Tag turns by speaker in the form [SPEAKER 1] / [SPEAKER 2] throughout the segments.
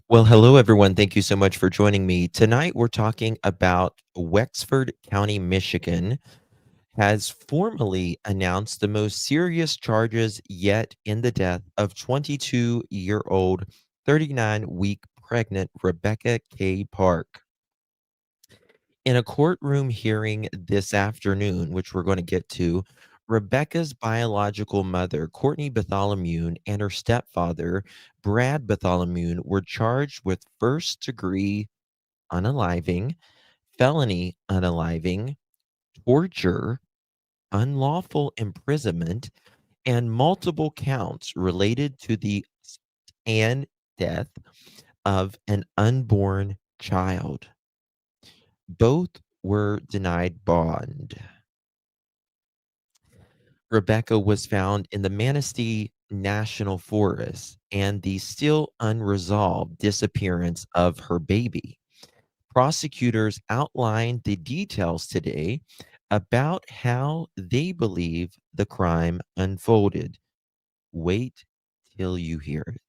[SPEAKER 1] Well, hello, everyone. Thank you so much for joining me. Tonight, we're talking about Wexford County, Michigan, has formally announced the most serious charges yet in the death of 22-year-old, 39-week pregnant Rebecca K. Park. In a courtroom hearing this afternoon, which we're going to get to, Rebecca's biological mother, Cortney Bartholomew, and her stepfather, Brad Bartholomew, were charged with first degree unaliving, felony unaliving, torture, unlawful imprisonment, and multiple counts related to the and death of an unborn child. Both were denied bond. Rebecca was found in the Manistee National Forest and the still unresolved disappearance of her baby. Prosecutors outlined the details today about how they believe the crime unfolded. Wait till you hear it.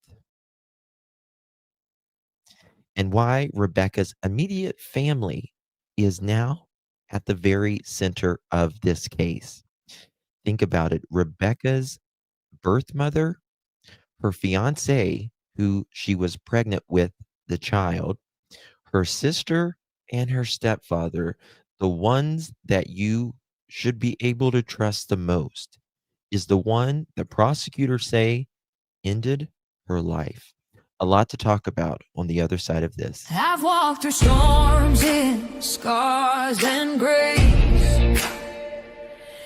[SPEAKER 1] And why Rebecca's immediate family is now at the very center of this case. Think about it. Rebecca's birth mother, her fiancé, who she was pregnant with the child, her sister, and her stepfather, the ones that you should be able to trust the most, is the one the prosecutors say ended her life. A lot to talk about on the other side of this.
[SPEAKER 2] I've walked through storms in scars and grace,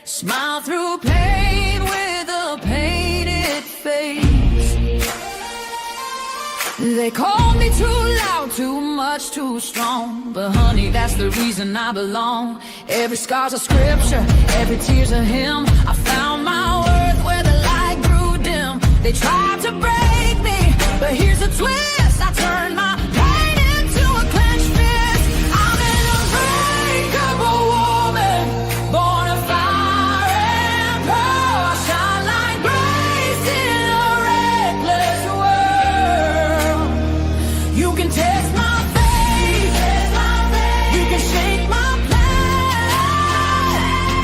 [SPEAKER 2] smile through pain with a painted face. They called me too loud, too much, too strong, but honey, that's the reason I belong. Every scar's a scripture, every tear's a hymn. I found my worth where the light grew dim. They tried to break me, but here's a twist. I turned my pain into a clenched fist. I'm an unbreakable woman, born of fire and pearl. I shine like grace in a reckless world. You can test my faith, you can shake my plan,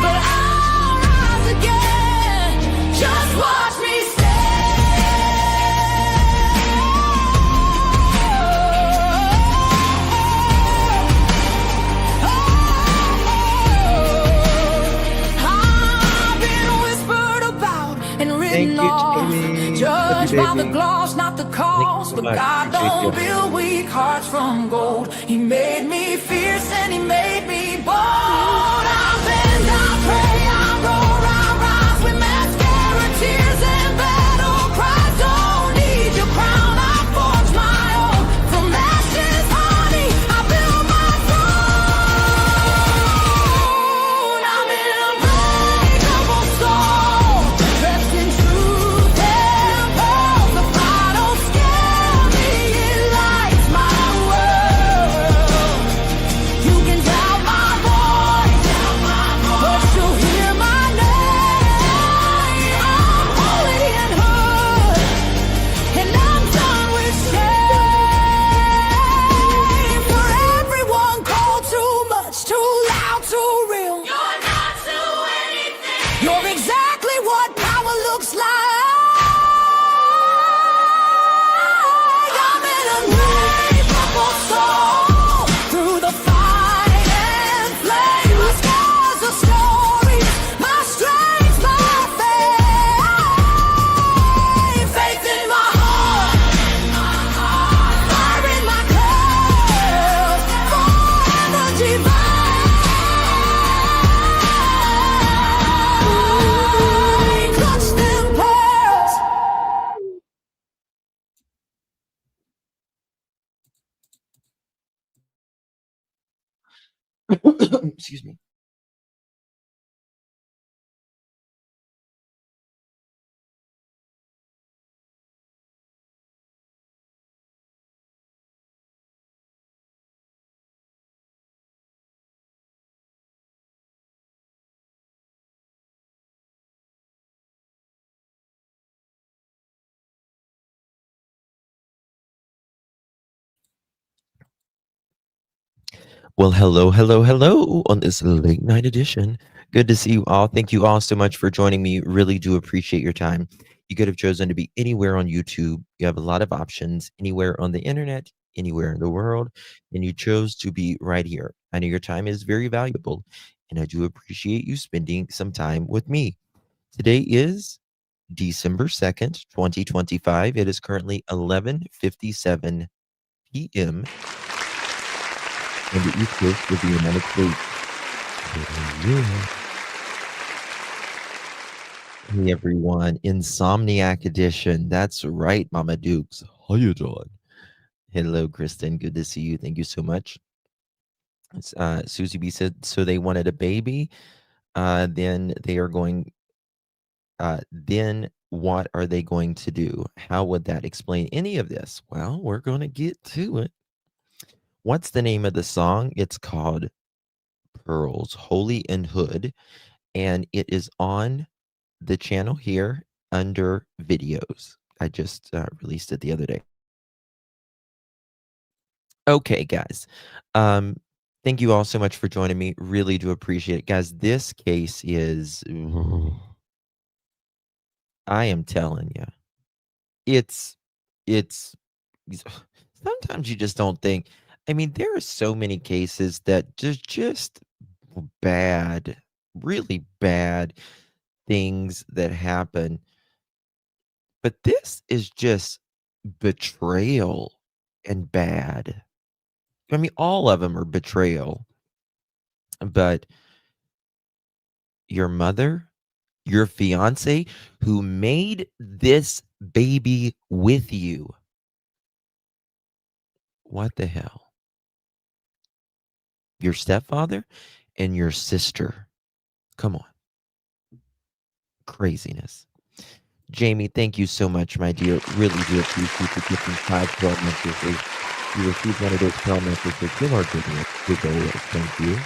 [SPEAKER 2] but I'll rise again. Just watch me
[SPEAKER 1] Thank you, Jamie. Love
[SPEAKER 2] judged
[SPEAKER 1] you,
[SPEAKER 2] by the
[SPEAKER 1] baby.
[SPEAKER 2] gloss, not the
[SPEAKER 1] Thank you
[SPEAKER 2] cause.
[SPEAKER 1] so
[SPEAKER 2] But
[SPEAKER 1] much.
[SPEAKER 2] God
[SPEAKER 1] Appreciate
[SPEAKER 2] don't
[SPEAKER 1] you.
[SPEAKER 2] build weak hearts from gold. He made me fierce and he made me bold. I bend, I pray, I roar, I rise with mascara, tears and battle cries. Don't need your crown, I forge my own. From ashes, honey, I build my throne. I'm an unbreakable soul, dressed in truth and pearls. The fire don't scare me, it lights my world. You can doubt my voice, but you'll hear my name. I'm holy and hood, and I'm done with shame. For everyone called too much, too loud, too real. You're not to anything. You're exactly what power looks like. I'm an unbreakable soul, through the fight and flame. My scars are stories, my strength, my faith. Faith in my heart, fire in my clothes, forever divine. Clutch them pearls.
[SPEAKER 1] Excuse me. Well, hello, hello, hello on this late night edition. Good to see you all. Thank you all so much for joining me. Really do appreciate your time. You could have chosen to be anywhere on YouTube. You have a lot of options, anywhere on the internet, anywhere in the world, and you chose to be right here. I know your time is very valuable, and I do appreciate you spending some time with me. Today is December 2nd, 2025. It is currently 11:57 p.m. on the East Coast of the United States. Yeah. Hey everyone, Insomniac Edition. That's right, Mama Dukes. How you doing? Hello, Kristen. Good to see you. Thank you so much. Susie B said, so they wanted a baby. Then they are going. Then what are they going to do? How would that explain any of this? Well, we're going to get to it. What's the name of the song? It's called Pearls, Holy and Hood, and it is on the channel here under videos. I just released it the other day. Okay, guys. Um, thank you all so much for joining me. Really do appreciate it. Guys, this case is, I am telling you, it's, it's, sometimes you just don't think. I mean, there are so many cases that just bad, really bad things that happen. But this is just betrayal and bad. I mean, all of them are betrayal, but your mother, your fiance who made this baby with you. What the hell? Your stepfather and your sister. Come on. Craziness. Jamie, thank you so much, my dear. Really do appreciate you giving 5 12 messages. You received one of those 12 messages. You are giving it big old thank you.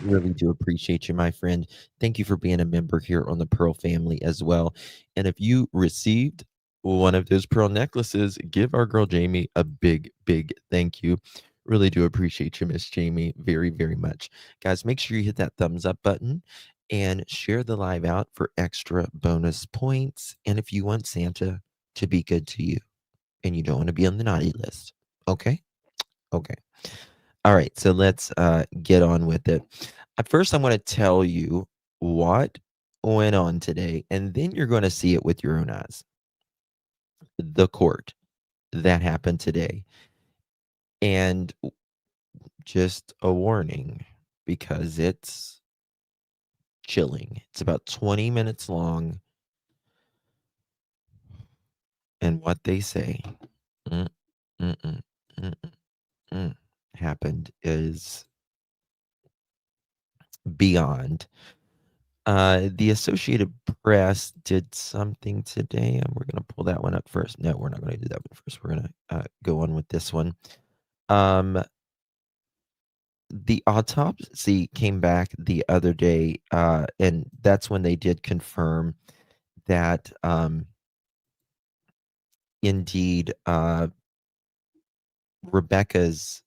[SPEAKER 1] Really do appreciate you, my friend. Thank you for being a member here on the Pearl family as well. And if you received one of those pearl necklaces, give our girl Jamie a big, big thank you. Really do appreciate you, Miss Jamie, very, very much. Guys, make sure you hit that thumbs up button and share the live out for extra bonus points. And if you want Santa to be good to you and you don't want to be on the naughty list, okay? Okay. All right, so let's get on with it. At first, I'm going to tell you what went on today, and then you're going to see it with your own eyes. The court that happened today. And just a warning because it's chilling. It's about 20 minutes long. And what they say mm, mm, mm, mm, happened is beyond. The Associated Press did something today, and we're gonna pull that one up first. No, we're not gonna do that one first. We're gonna go on with this one. Um, the autopsy came back the other day, and that's when they did confirm that indeed Rebecca's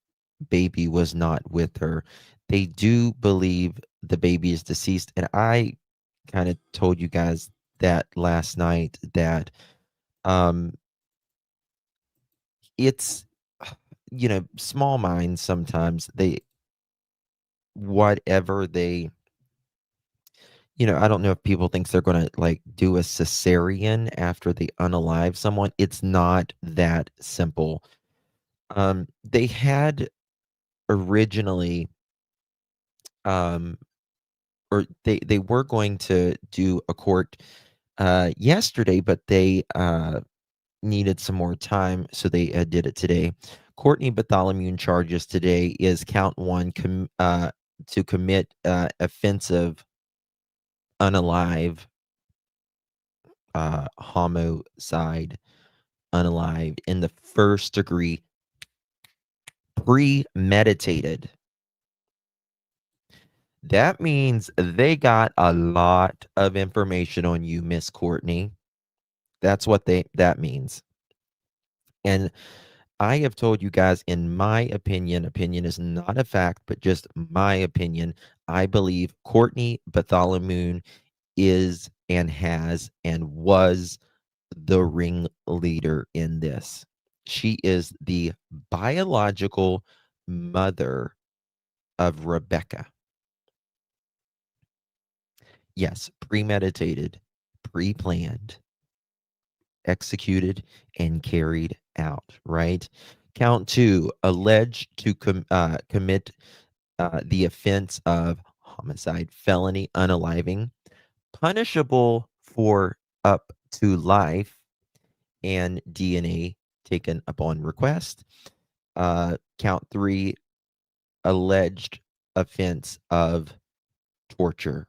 [SPEAKER 1] baby was not with her. They do believe the baby is deceased, and I kind of told you guys that last night that um it's small minds sometimes they whatever they I don't know if people think they're going to like do a cesarean after they unalive someone. It's not that simple. They had originally um or they were going to do a court yesterday, but they needed some more time, so they did it today. Cortney Bartholomew in charges today is count one to commit offensive unalive homicide unalive in the first degree premeditated. That means they got a lot of information on you, Miss Cortney. That's what that means. And I have told you guys, in my opinion is not a fact, but just my opinion. I believe Cortney Bartholomew is and has and was the ringleader in this. She is the biological mother of Rebecca. Yes, premeditated, pre-planned, executed, and carried out, right? Count two, alleged to commit the offense of homicide, felony, unaliving, punishable for up to life, and DNA taken upon request. Count three, alleged offense of torture.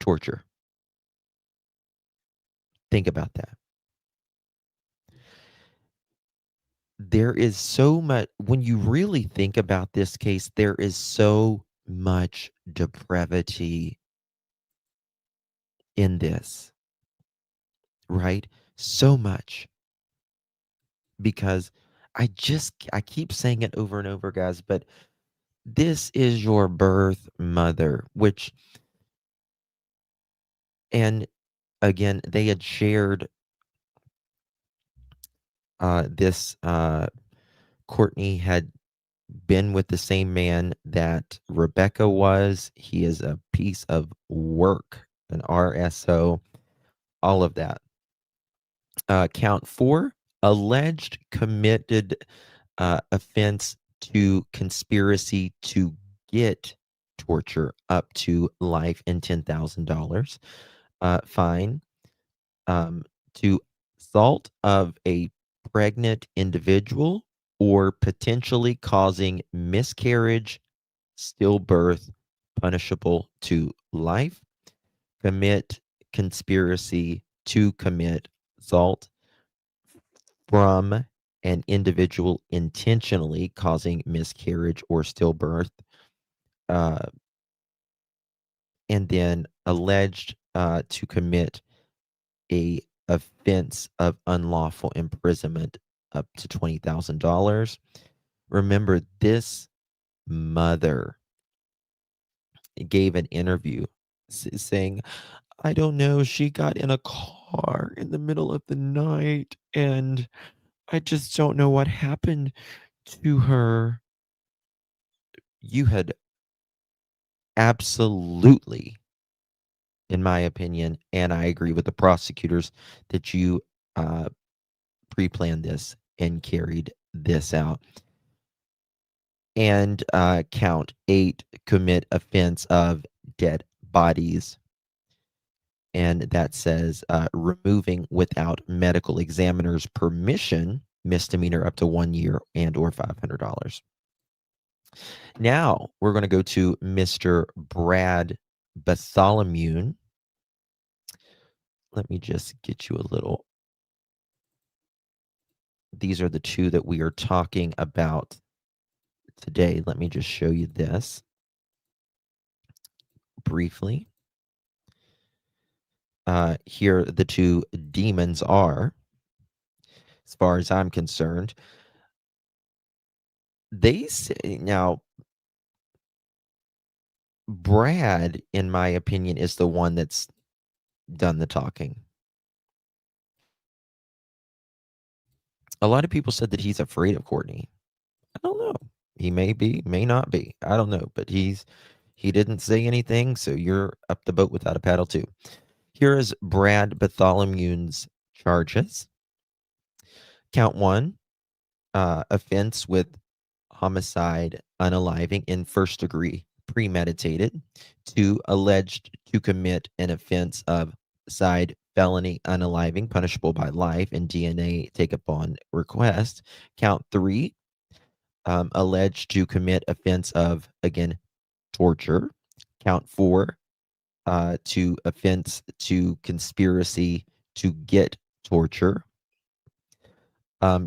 [SPEAKER 1] Torture. Think about that. There is so much, when you really think about this case, there is so much depravity in this, right? So much. Because I keep saying it over and over, guys, but this is your birth mother, which, and again, they had shared this Cortney had been with the same man that Rebecca was. He is a piece of work, an RSO, all of that. Count four, alleged committed offense to conspiracy to get torture up to life and $10,000 fine. To assault of a pregnant individual or potentially causing miscarriage, stillbirth, punishable to life. Commit conspiracy to commit assault from an individual intentionally causing miscarriage or stillbirth. Uh, and then alleged to commit a offense of unlawful imprisonment up to $20,000. Remember, this mother gave an interview saying, I don't know, she got in a car in the middle of the night and I just don't know what happened to her. You had absolutely, in my opinion, and I agree with the prosecutors, that you pre-planned this and carried this out. And count eight, commit offense of dead bodies. And that says removing without medical examiner's permission, misdemeanor up to 1 year and or $500. Now we're going to go to Mr. Brad Bartholomew. Let me just get you a little. These are the two that we are talking about today. Let me just show you this briefly. Here the two demons are, as far as I'm concerned. They say now, Brad, in my opinion, is the one that's done the talking. A lot of people said that he's afraid of Cortney. I don't know. He may be, may not be. I don't know, but he didn't say anything, so you're up the boat without a paddle too. Here is Brad Bartholomew's charges. Count one, offense with homicide, unaliving in first degree, premeditated. Two, alleged to commit an offense of homicide, felony, unaliving, punishable by life, and DNA take upon request. Count three, alleged to commit offense of, again, torture. Count four, to offense to conspiracy to get torture.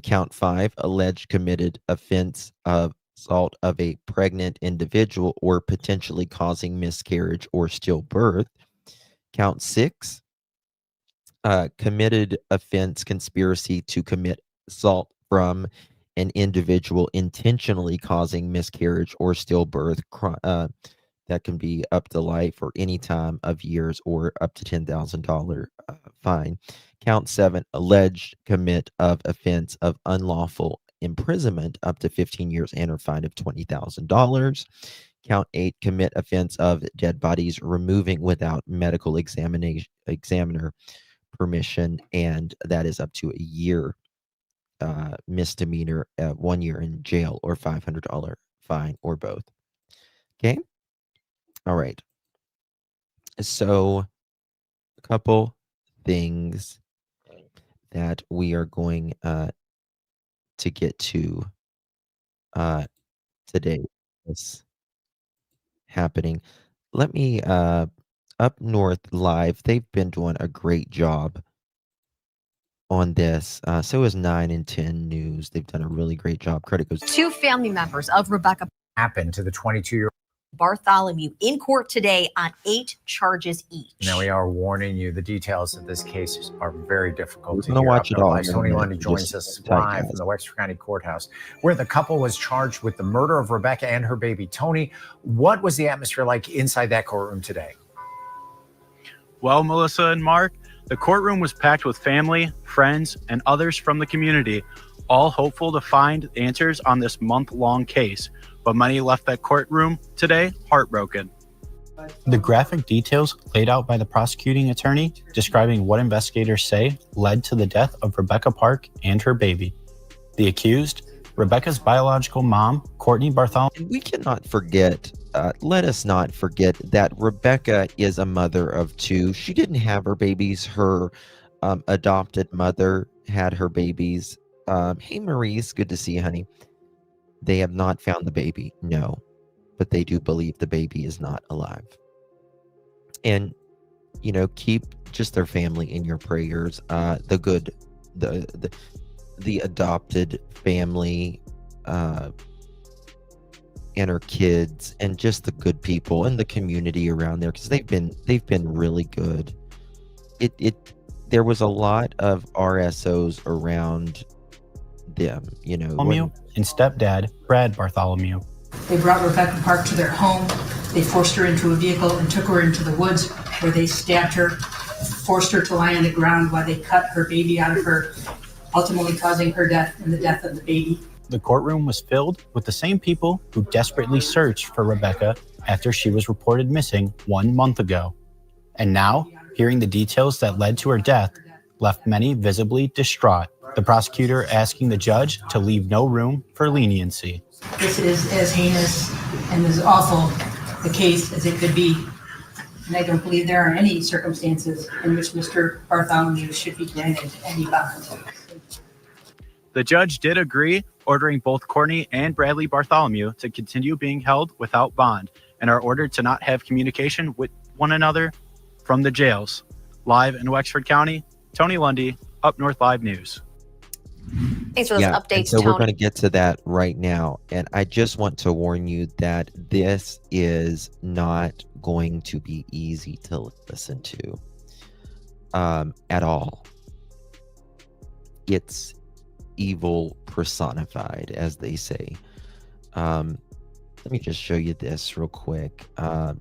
[SPEAKER 1] Count five, alleged committed offense of assault of a pregnant individual or potentially causing miscarriage or stillbirth. Count six, committed offense conspiracy to commit assault from an individual intentionally causing miscarriage or stillbirth. That can be up to life or any time of years or up to $10,000 fine. Count 7, alleged commit of offense of unlawful imprisonment up to 15 years and or fine of $20,000. Count 8, commit offense of dead bodies removing without medical examiner permission, and that is up to a year misdemeanor, 1 year in jail or $500 fine or both. Okay. All right. So a couple things that we are going to get to today. What's happening? Let me Up North Live. They've been doing a great job on this. So is 9 and 10 News. They've done a really great job. Credit goes.
[SPEAKER 3] Two family members of Rebecca
[SPEAKER 4] happened to the 22-year-old
[SPEAKER 3] Bartholomew in court today on 8 charges each.
[SPEAKER 4] Now we are warning you, the details of this case are very difficult to
[SPEAKER 1] We're gonna
[SPEAKER 4] hear.
[SPEAKER 1] watch it all.
[SPEAKER 4] Tony Lundy joins us live from the Wexford County Courthouse, where the couple was charged with the murder of Rebecca and her baby. Tony, what was the atmosphere like inside that courtroom today?
[SPEAKER 5] Well, Melissa and Mark, the courtroom was packed with family, friends, and others from the community, all hopeful to find answers on this month-long case. But many left that courtroom today heartbroken.
[SPEAKER 6] The graphic details laid out by the prosecuting attorney describing what investigators say led to the death of Rebecca Park and her baby. The accused, Rebecca's biological mom, Cortney Bartholomew.
[SPEAKER 1] And we cannot forget, let us not forget that Rebecca is a mother of 2. She didn't have her babies. Her adopted mother had her babies. Hey, Maurice, good to see you, honey. They have not found the baby, no, but they do believe the baby is not alive. And, keep just their family in your prayers. The adopted family, and her kids, and just the good people and the community around there, because they've been really good. There was a lot of RSOs around them,
[SPEAKER 6] Bartholomew and stepdad, Brad Bartholomew.
[SPEAKER 7] They brought Rebecca Park to their home. They forced her into a vehicle and took her into the woods, where they stabbed her, forced her to lie on the ground while they cut her baby out of her, ultimately causing her death and the death of the baby.
[SPEAKER 6] The courtroom was filled with the same people who desperately searched for Rebecca after she was reported missing 1 month ago. And now, hearing the details that led to her death left many visibly distraught. The prosecutor asking the judge to leave no room for leniency.
[SPEAKER 7] This is as heinous and as awful a case as it could be. And I don't believe there are any circumstances in which Mr. Bartholomew should be granted any bond.
[SPEAKER 5] The judge did agree, ordering both Cortney and Bradley Bartholomew to continue being held without bond and are ordered to not have communication with one another from the jails. Live in Wexford County, Tony Lundy, Up North Live News.
[SPEAKER 3] Thanks for those updates,
[SPEAKER 1] and so
[SPEAKER 3] Tony.
[SPEAKER 1] we're going to get to that right now. And I just want to warn you that this is not going to be easy to listen to at all. It's evil personified, as they say. Let me just show you this real quick.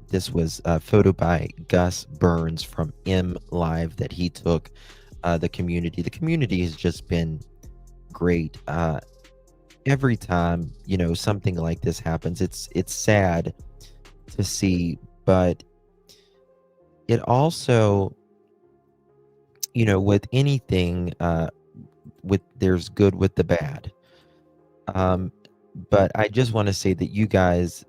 [SPEAKER 1] This was a photo by Gus Burns from M Live that he took the community. The community has just been great. Every time something like this happens, it's sad to see, but it also, with anything, there's good with the bad. But I just want to say that you guys,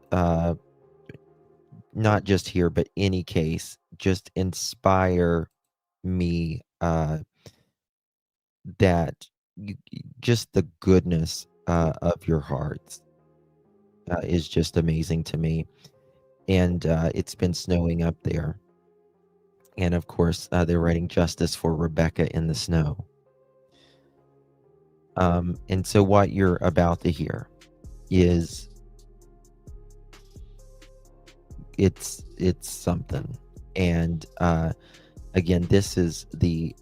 [SPEAKER 1] not just here but any case, just inspire me, that just the goodness of your hearts is just amazing to me. And it's been snowing up there, and of course they're writing justice for Rebecca in the snow. And so what you're about to hear is it's something. And again, this is the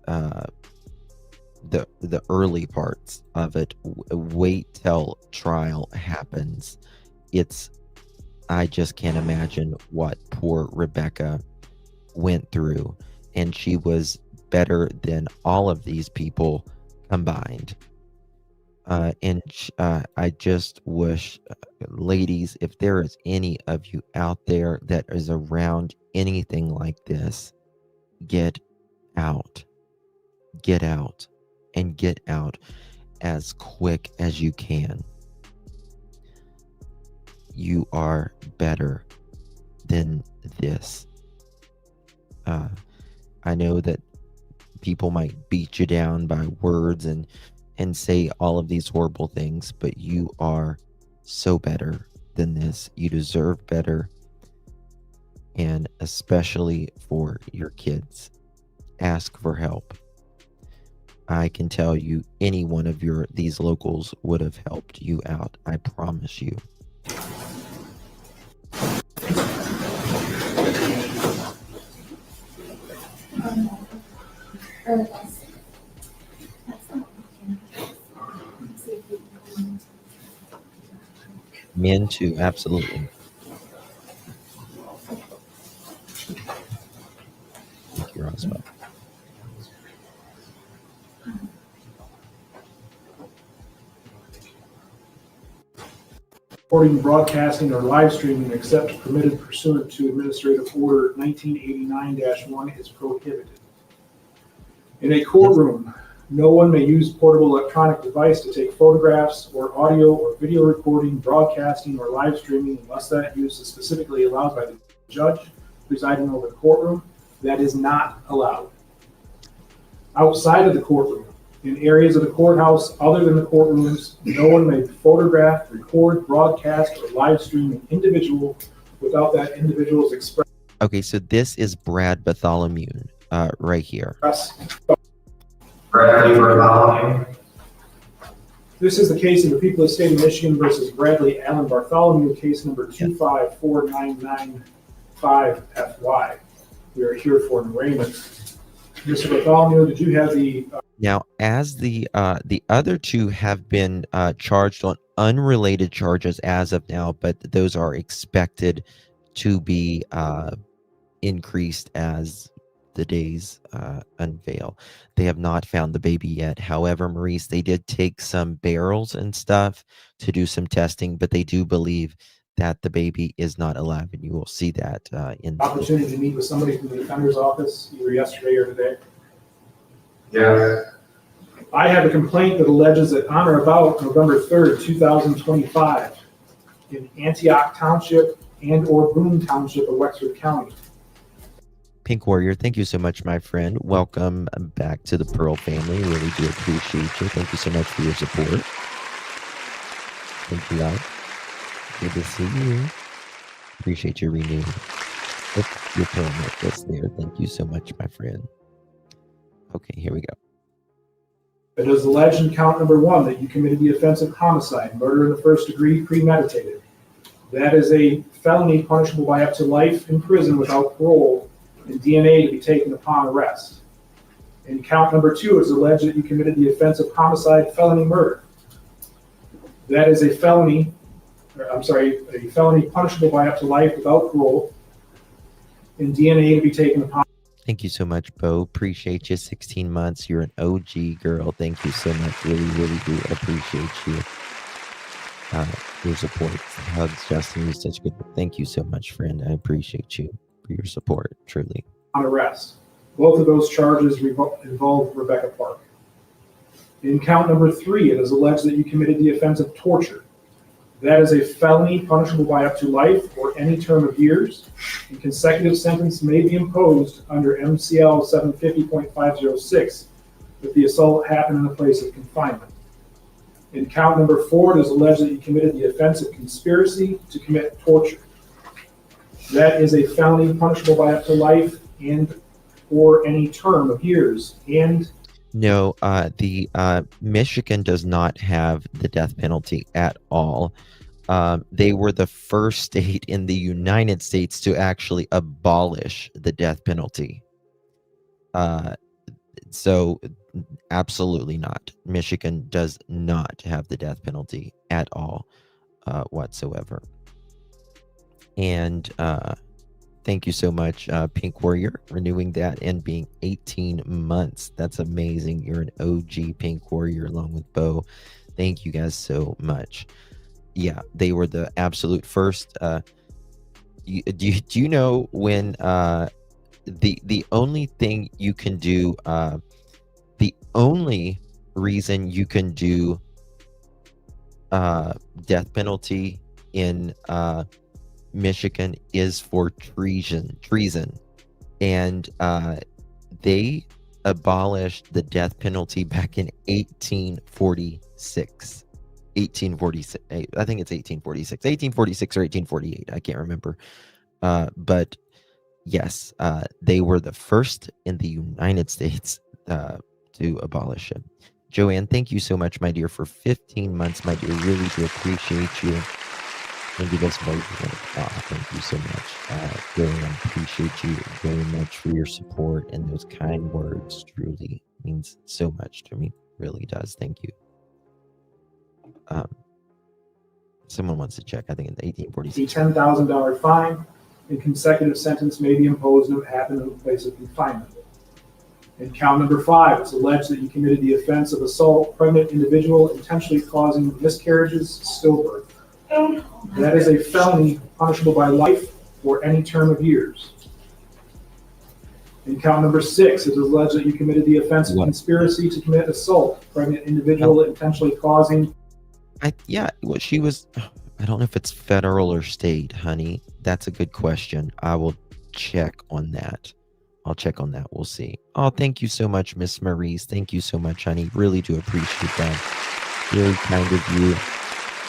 [SPEAKER 1] early parts of it. Wait till trial happens. I just can't imagine what poor Rebecca went through, and she was better than all of these people combined. I just wish, ladies, if there is any of you out there that is around anything like this, get out. Get out. And get out as quick as you can. You are better than this. I know that people might beat you down by words and say all of these horrible things, but you are so better than this. You deserve better, and especially for your kids. Ask for help. I can tell you any one of these locals would have helped you out. I promise you. Men too, absolutely. Thank you, Roswell.
[SPEAKER 8] Recording, broadcasting, or live streaming except permitted pursuant to Administrative Order 1989-1 is prohibited. In a courtroom, no one may use portable electronic device to take photographs or audio or video recording, broadcasting, or live streaming unless that use is specifically allowed by the judge presiding over the courtroom. That is not allowed. Outside of the courtroom, in areas of the courthouse other than the courtrooms, no one may photograph, record, broadcast, or live stream an individual without that individual's express.
[SPEAKER 1] Okay, so this is Brad Bartholomew right here.
[SPEAKER 9] Bradley Bartholomew.
[SPEAKER 8] This is the case of the people of the state of Michigan versus Bradley Allen Bartholomew, case number 254995FY. We are here for an arraignment. Mr. Bartholomew, did you have the...
[SPEAKER 1] Now, as the other two have been charged on unrelated charges as of now, but those are expected to be increased as the days unveil. They have not found the baby yet. However, Maurice, they did take some barrels and stuff to do some testing, but they do believe that the baby is not alive, and you will see that in
[SPEAKER 8] opportunity to meet with somebody from the defender's office either yesterday or today.
[SPEAKER 9] Yes.
[SPEAKER 8] I have a complaint that alleges that on or about November 3rd, 2025, in Antioch Township and or Boone Township of Wexford County.
[SPEAKER 1] Pink Warrior, thank you so much, my friend. Welcome back to the Pearl family. Really do appreciate you. Thank you so much for your support. Thank you, guys. Good to see you. Appreciate your renewed. Your Pearl necklace there. Thank you so much, my friend. Okay, here we go.
[SPEAKER 8] It is alleged in count number 1 that you committed the offense of homicide, murder in the first degree, premeditated. That is a felony punishable by up to life in prison without parole and DNA to be taken upon arrest. In count number 2, it is alleged that you committed the offense of homicide, felony murder. That is a felony punishable by up to life without parole and DNA to be taken upon.
[SPEAKER 1] Thank you so much, Bo. Appreciate you. 16 months. You're an OG girl. Thank you so much. Really, really do appreciate you. Your support. Hugs, Justin. You're such good. Thank you so much, friend. I appreciate you for your support, truly.
[SPEAKER 8] On arrest. Both of those charges involve Rebecca Park. In count number 3, it is alleged that you committed the offense of torture. That is a felony punishable by up to life or any term of years, and consecutive sentence may be imposed under MCL 750.506 if the assault happened in a place of confinement. In count number 4, it is alleged that you committed the offense of conspiracy to commit torture. That is a felony punishable by up to life and or any term of years. And
[SPEAKER 1] no, the Michigan does not have the death penalty at all. They were the first state in the United States to actually abolish the death penalty. So absolutely not. Michigan does not have the death penalty at all whatsoever. And thank you so much, Pink Warrior, renewing that and being 18 months. That's amazing. You're an OG Pink Warrior along with Bo. Thank you guys so much. Yeah, they were the absolute first. Do you know when the only thing you can do, the only reason you can do death penalty in Michigan is for treason, and they abolished the death penalty back in 1846. I think it's 1846, 1846 or 1848. I can't remember. But yes, they were the first in the United States to abolish it. Joanne, thank you so much, my dear, for 15 months, my dear. Really do appreciate you. Thank you, thank you so much. Joanne, appreciate you very much for your support and those kind words. Truly means so much to me. Really does. Thank you. Someone wants to check. I think it's 1846.
[SPEAKER 8] A $10,000 fine and consecutive sentence may be imposed if it happened in the place of confinement. And count number 5, it's alleged that you committed the offense of assault, pregnant individual, intentionally causing miscarriages, stillbirth. That is a felony punishable by life or any term of years. And count number 6, it's alleged that you committed the offense of conspiracy to commit assault, pregnant individual, intentionally causing.
[SPEAKER 1] She was. I don't know if it's federal or state, honey. That's a good question. I will check on that. We'll see. Oh, thank you so much, Miss Maurice. Thank you so much, honey. Really do appreciate that. Really kind of you.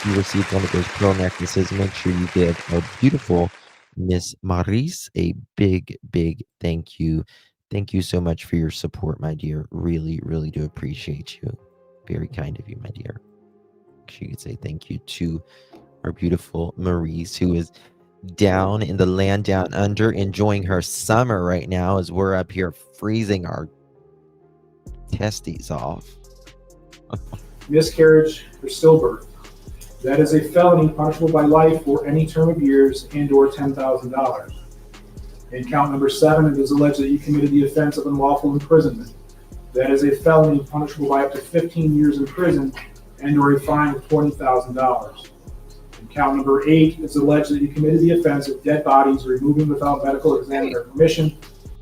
[SPEAKER 1] You received one of those pearl necklaces. Make sure you give a beautiful Miss Maurice a big, big thank you. Thank you so much for your support, my dear. Really, really do appreciate you. Very kind of you, my dear. She could say thank you to our beautiful Maurice, who is down in the land down under, enjoying her summer right now as we're up here freezing our testes off.
[SPEAKER 8] Miscarriage or stillbirth. That is a felony punishable by life or any term of years and or $10,000. And count number 7, it is alleged that you committed the offense of unlawful imprisonment. That is a felony punishable by up to 15 years in prison and or a fine of $20,000. And count number 8, it's alleged that you committed the offense of dead bodies removing without medical exam or permission.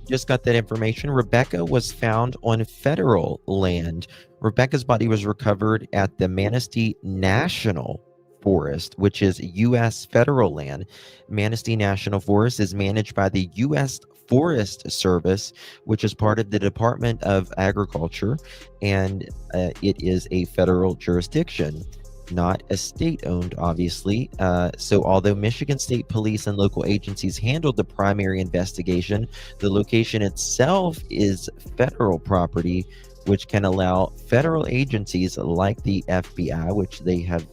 [SPEAKER 1] Just got that information. Rebecca was found on federal land. Rebecca's body was recovered at the Manistee National Forest, which is U.S. federal land. Manistee National Forest is managed by the U.S. Forest Service, which is part of the Department of Agriculture, and it is a federal jurisdiction, not a state-owned, obviously. So although Michigan State Police and local agencies handled the primary investigation, the location itself is federal property, which can allow federal agencies like the FBI, which they have,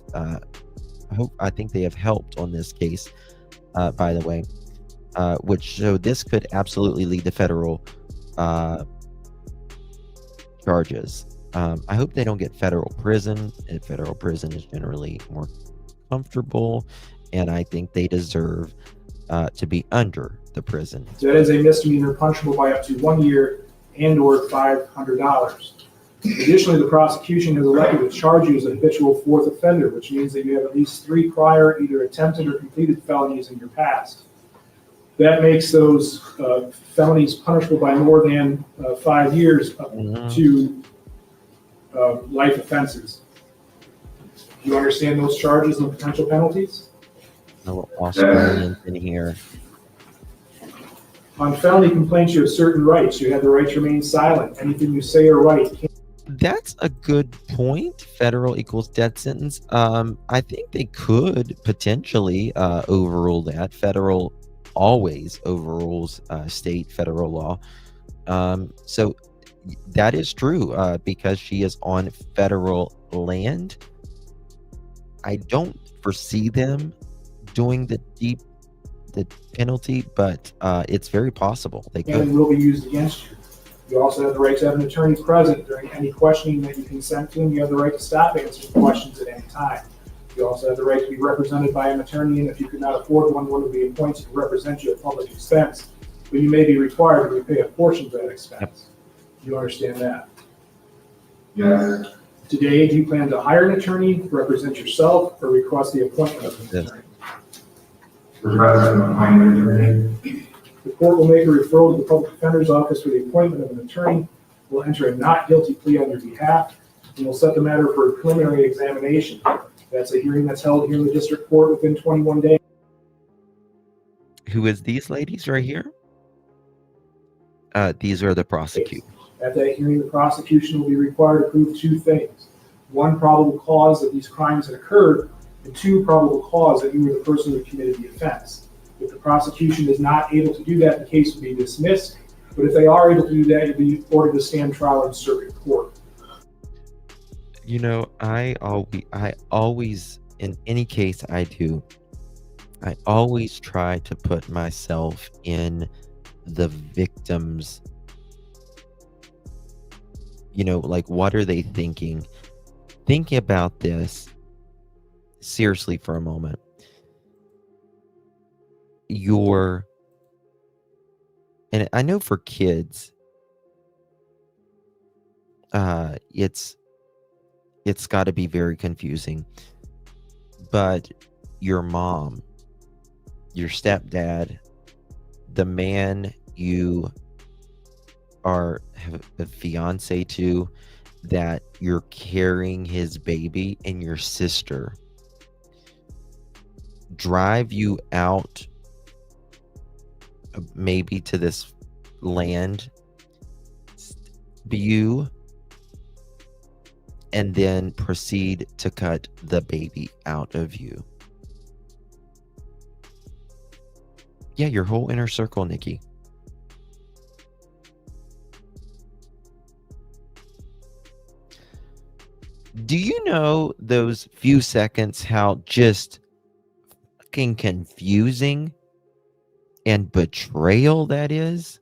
[SPEAKER 1] I think they have helped on this case, by the way, so this could absolutely lead to federal charges. I hope they don't get federal prison. Federal prison is generally more comfortable, and I think they deserve to be under the prison.
[SPEAKER 8] That is a misdemeanor punishable by up to 1 year and or $500. Additionally, the prosecution has elected to charge you as a habitual fourth offender, which means that you have at least 3 prior either attempted or completed felonies in your past. That makes those felonies punishable by more than 5 years up to life offenses. Do you understand those charges and the potential penalties?
[SPEAKER 1] No Australians in here.
[SPEAKER 8] On felony complaints, you have certain rights. You have the right to remain silent. Anything you say or write can't.
[SPEAKER 1] That's a good point. Federal equals death sentence. I think they could potentially overrule that. Federal always overrules state federal law. So that is true because she is on federal land. I don't foresee them doing the penalty, but it's very possible they could.
[SPEAKER 8] And will be used against you. You also have the right to have an attorney present during any questioning that you consent to, and you have the right to stop answering questions at any time. You also have the right to be represented by an attorney, and if you could not afford one will be appointed to represent you at public expense, but you may be required to repay a portion of that expense. You understand that?
[SPEAKER 9] Yes.
[SPEAKER 8] Today, do you plan to hire an attorney, represent yourself, or request the appointment of an attorney?
[SPEAKER 9] Request an appointment attorney.
[SPEAKER 8] The court will make a referral to the public defender's office for the appointment of an attorney, will enter a not guilty plea on your behalf, and will set the matter for a preliminary examination. That's a hearing that's held here in the district court within 21 days.
[SPEAKER 1] Who is these ladies right here? These are the prosecutors.
[SPEAKER 8] At that hearing, the prosecution will be required to prove two things. One, probable cause that these crimes had occurred, and two, probable cause that you were the person who committed the offense. If the prosecution is not able to do that, the case will be dismissed. But if they are able to do that, you'll be ordered to stand trial in circuit court.
[SPEAKER 1] You know, I always, in any case I do, I always try to put myself in the victim's, you know, like, what are they thinking? Think about this seriously for a moment. And I know for kids, it's got to be very confusing, but your mom, your stepdad, the man you have a fiance to, that you're carrying his baby, and your sister drive you out, maybe to this land view, and then proceed to cut the baby out of you. Yeah, your whole inner circle, Nikki. Do you know those few seconds how just fucking confusing and betrayal that is?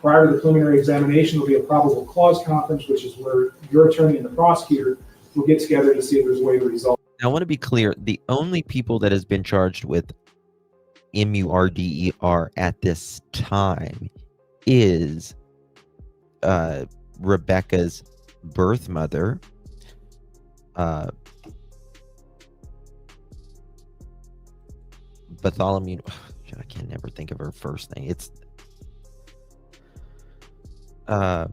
[SPEAKER 8] Prior to the preliminary examination will be a probable cause conference, which is where your attorney and the prosecutor will get together to see if there's a way to resolve.
[SPEAKER 1] Now, I want to be clear. The only people that has been charged with MURDER at this time is Rebecca's birth mother, Bartholomew. I can never think of her first name. It's I'll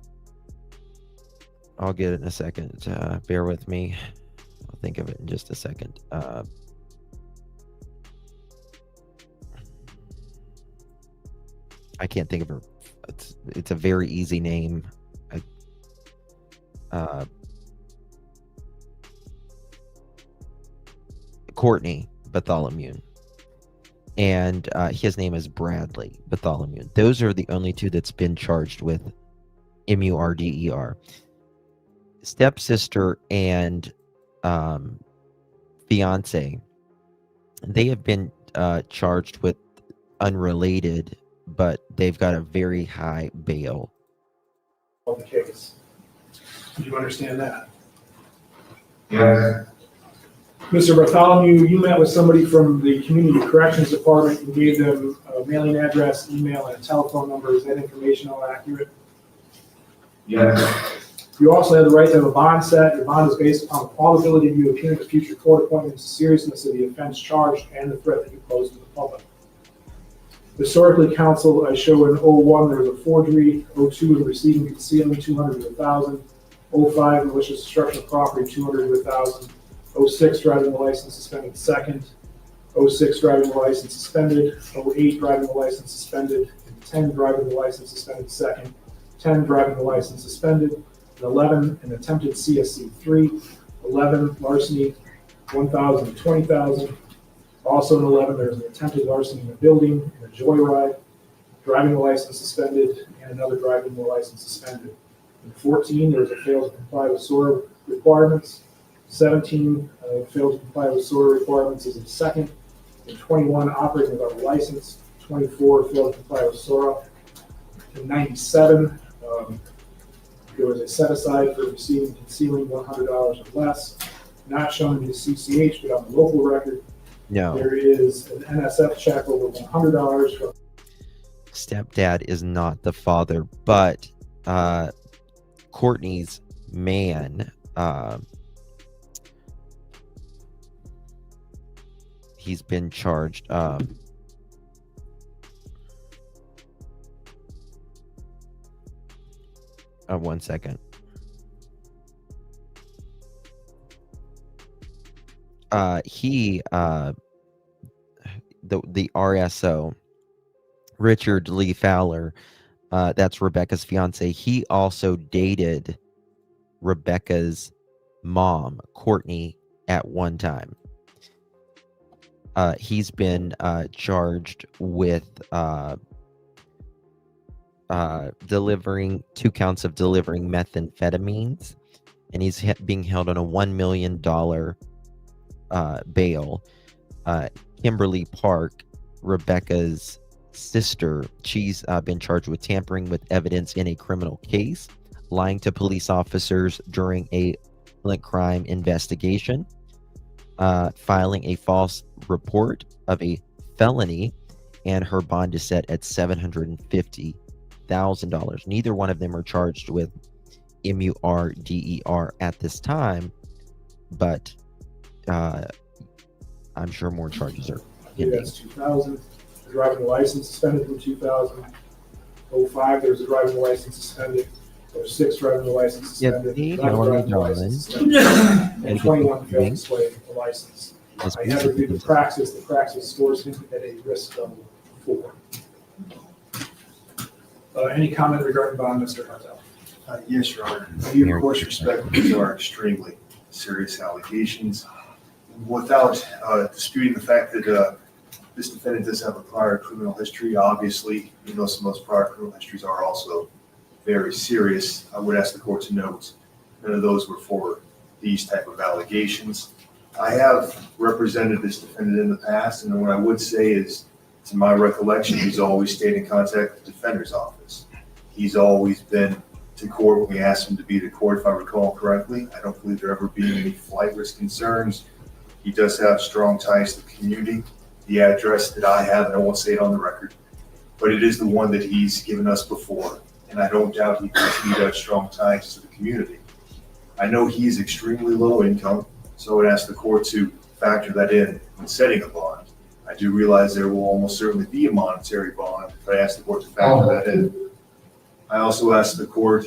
[SPEAKER 1] get it in a second. Bear with me. I'll think of it in just a second. I can't think of her. It's a very easy name. Cortney Bartholomew. And his name is Bradley Bartholomew. Those are the only two that's been charged with MURDER. Stepsister and fiance, they have been charged with unrelated, but they've got a very high bail.
[SPEAKER 8] The case. Do you understand that?
[SPEAKER 9] Yes.
[SPEAKER 8] Mr. Bartholomew, you met with somebody from the Community Corrections Department and gave them a mailing address, email, and a telephone number. Is that information all accurate?
[SPEAKER 9] Yes.
[SPEAKER 8] You also have the right to have a bond set. Your bond is based upon the probability of you appearing at future court appointments, the seriousness of the offense charged, and the threat that you pose to the public. Historically, counsel, I show in 01 there was a forgery, 02 in receiving concealment, 200 to 1,000, 05 malicious destruction of property, 200 to 1,000, 06 driving the license suspended second, 06 driving the license suspended, 08 driving the license suspended, and 10 driving the license suspended second, 10 driving the license suspended, and 11 an attempted CSC 3, 11 larceny, 1,000 to 20,000. Also in 11, there's an attempted larceny in a building, and a joyride, driving the license suspended, and another driving the license suspended. In 14, there's a failed to comply with SORA requirements. 17, failed to comply with SORA requirements is in second. In 21, operating without a license. 24 failed to comply with SORA. In 97, there was a set aside for receiving and concealing $100 or less, not shown in the CCH, but on the local record.
[SPEAKER 1] No.
[SPEAKER 8] There is an NSF check over $100 from
[SPEAKER 1] Stepdad is not the father, but Courtney's man, he's been charged. 1 second. The RSO, Richard Falor, that's Rebecca's fiance. He also dated Rebecca's mom, Cortney, at one time. He's been charged with delivering 2 counts of delivering methamphetamines, and he's being held on a $1 million bail. Kimberly Park, Rebecca's sister, she's been charged with tampering with evidence in a criminal case, lying to police officers during a violent crime investigation, filing a false report of a felony, and her bond is set at $750,000. Neither one of them are charged with MURDER at this time, but I'm sure more charges are pending.
[SPEAKER 8] That's 2000. The driving license suspended from 2005. There was a driving license suspended. There were 6 driving license suspended.
[SPEAKER 1] Yeah,
[SPEAKER 8] 11 driving license suspended, and 21 failed to display the license. I have reviewed the praxis. The praxis scores him at a risk level 4. Any comment regarding bond, Mr. Hartel?
[SPEAKER 10] Yes, Your Honor. You, of course, respect these are extremely serious allegations. Without disputing the fact that this defendant does have a prior criminal history, obviously, some of those prior criminal histories are also very serious. I would ask the court to note none of those were for these type of allegations. I have represented this defendant in the past, and what I would say is, to my recollection, he's always stayed in contact with the defender's office. He's always been to court when we asked him to be to court, if I recall correctly. I don't believe there ever being any flight risk concerns. He does have strong ties to the community. The address that I have, and I won't say it on the record, but it is the one that he's given us before, and I don't doubt he continues to have strong ties to the community. I know he's extremely low income, so I would ask the court to factor that in when setting a bond. I do realize there will almost certainly be a monetary bond, but I ask the court to factor that in. I also ask the court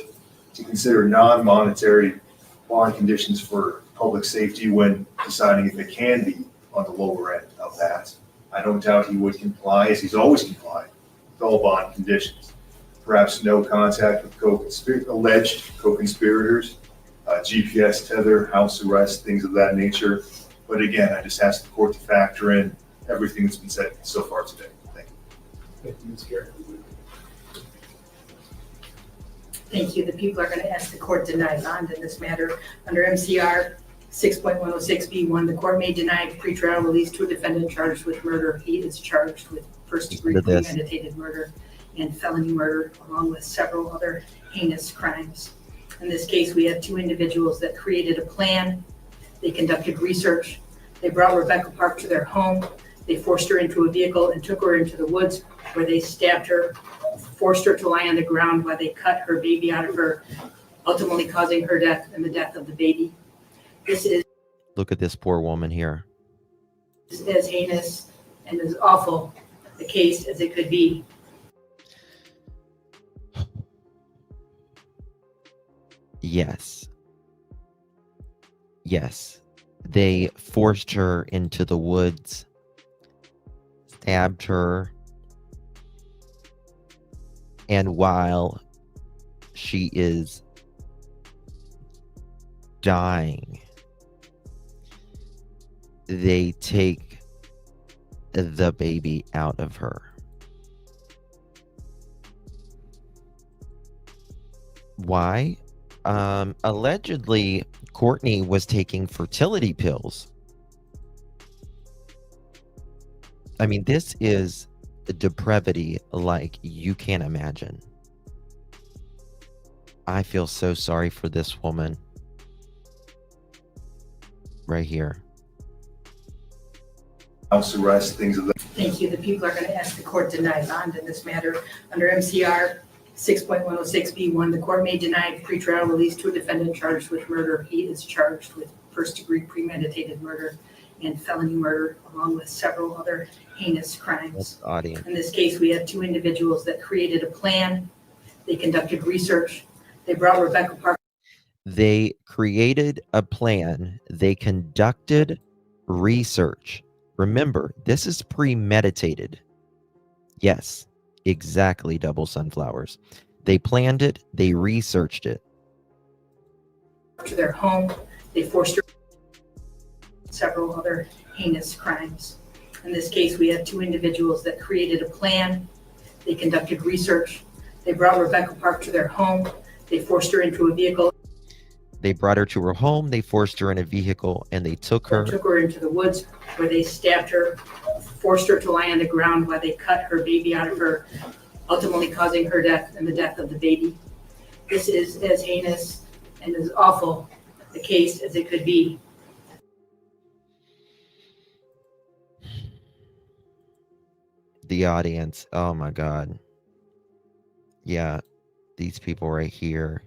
[SPEAKER 10] to consider non-monetary bond conditions for public safety when deciding if it can be on the lower end of that. I don't doubt he would comply, as he's always complied with all bond conditions. Perhaps no contact with alleged co-conspirators, GPS tether, house arrest, things of that nature. But again, I just ask the court to factor in everything that's been said so far today. Thank you.
[SPEAKER 8] Thank you, Ms. Garrett.
[SPEAKER 7] Thank you. The people are going to ask the court to deny bond in this matter. Under MCR 6.106B1, the court may deny pretrial release to a defendant charged with murder. He is charged with first-degree premeditated murder and felony murder, along with several other heinous crimes. In this case, we had 2 individuals that created a plan. They conducted research. They brought Rebecca Park to their home. They forced her into a vehicle and took her into the woods, where they stabbed her, forced her to lie on the ground while they cut her baby out of her, ultimately causing her death and the death of the baby. This is
[SPEAKER 1] Look at this poor woman here.
[SPEAKER 7] as heinous and as awful a case as it could be.
[SPEAKER 1] Yes. Yes. They forced her into the woods, stabbed her, and while she is dying, they take the baby out of her. Why? Allegedly, Cortney was taking fertility pills. I mean, this is depravity like you can't imagine. I feel so sorry for this woman right here.
[SPEAKER 10] House arrest, things of that.
[SPEAKER 7] Thank you. The people are going to ask the court to deny bond in this matter. Under MCR 6.106B1, the court may deny pretrial release to a defendant charged with murder. He is charged with first-degree premeditated murder and felony murder, along with several other heinous crimes.
[SPEAKER 1] Audience.
[SPEAKER 7] In this case, we have two individuals that created a plan. They conducted research. They brought Rebecca Parker.
[SPEAKER 1] They created a plan. They conducted research. Remember, this is premeditated. Yes, exactly, double sunflowers. They planned it. They researched it.
[SPEAKER 7] To their home. They forced her several other heinous crimes. In this case, we have two individuals that created a plan. They conducted research. They brought Rebecca Park to their home. They forced her into a vehicle.
[SPEAKER 1] They brought her to her home. They forced her in a vehicle, and they took her
[SPEAKER 7] Into the woods, where they stabbed her, forced her to lie on the ground while they cut her baby out of her, ultimately causing her death and the death of the baby. This is as heinous and as awful a case as it could be.
[SPEAKER 1] the audience. Oh my God. Yeah, these people right here.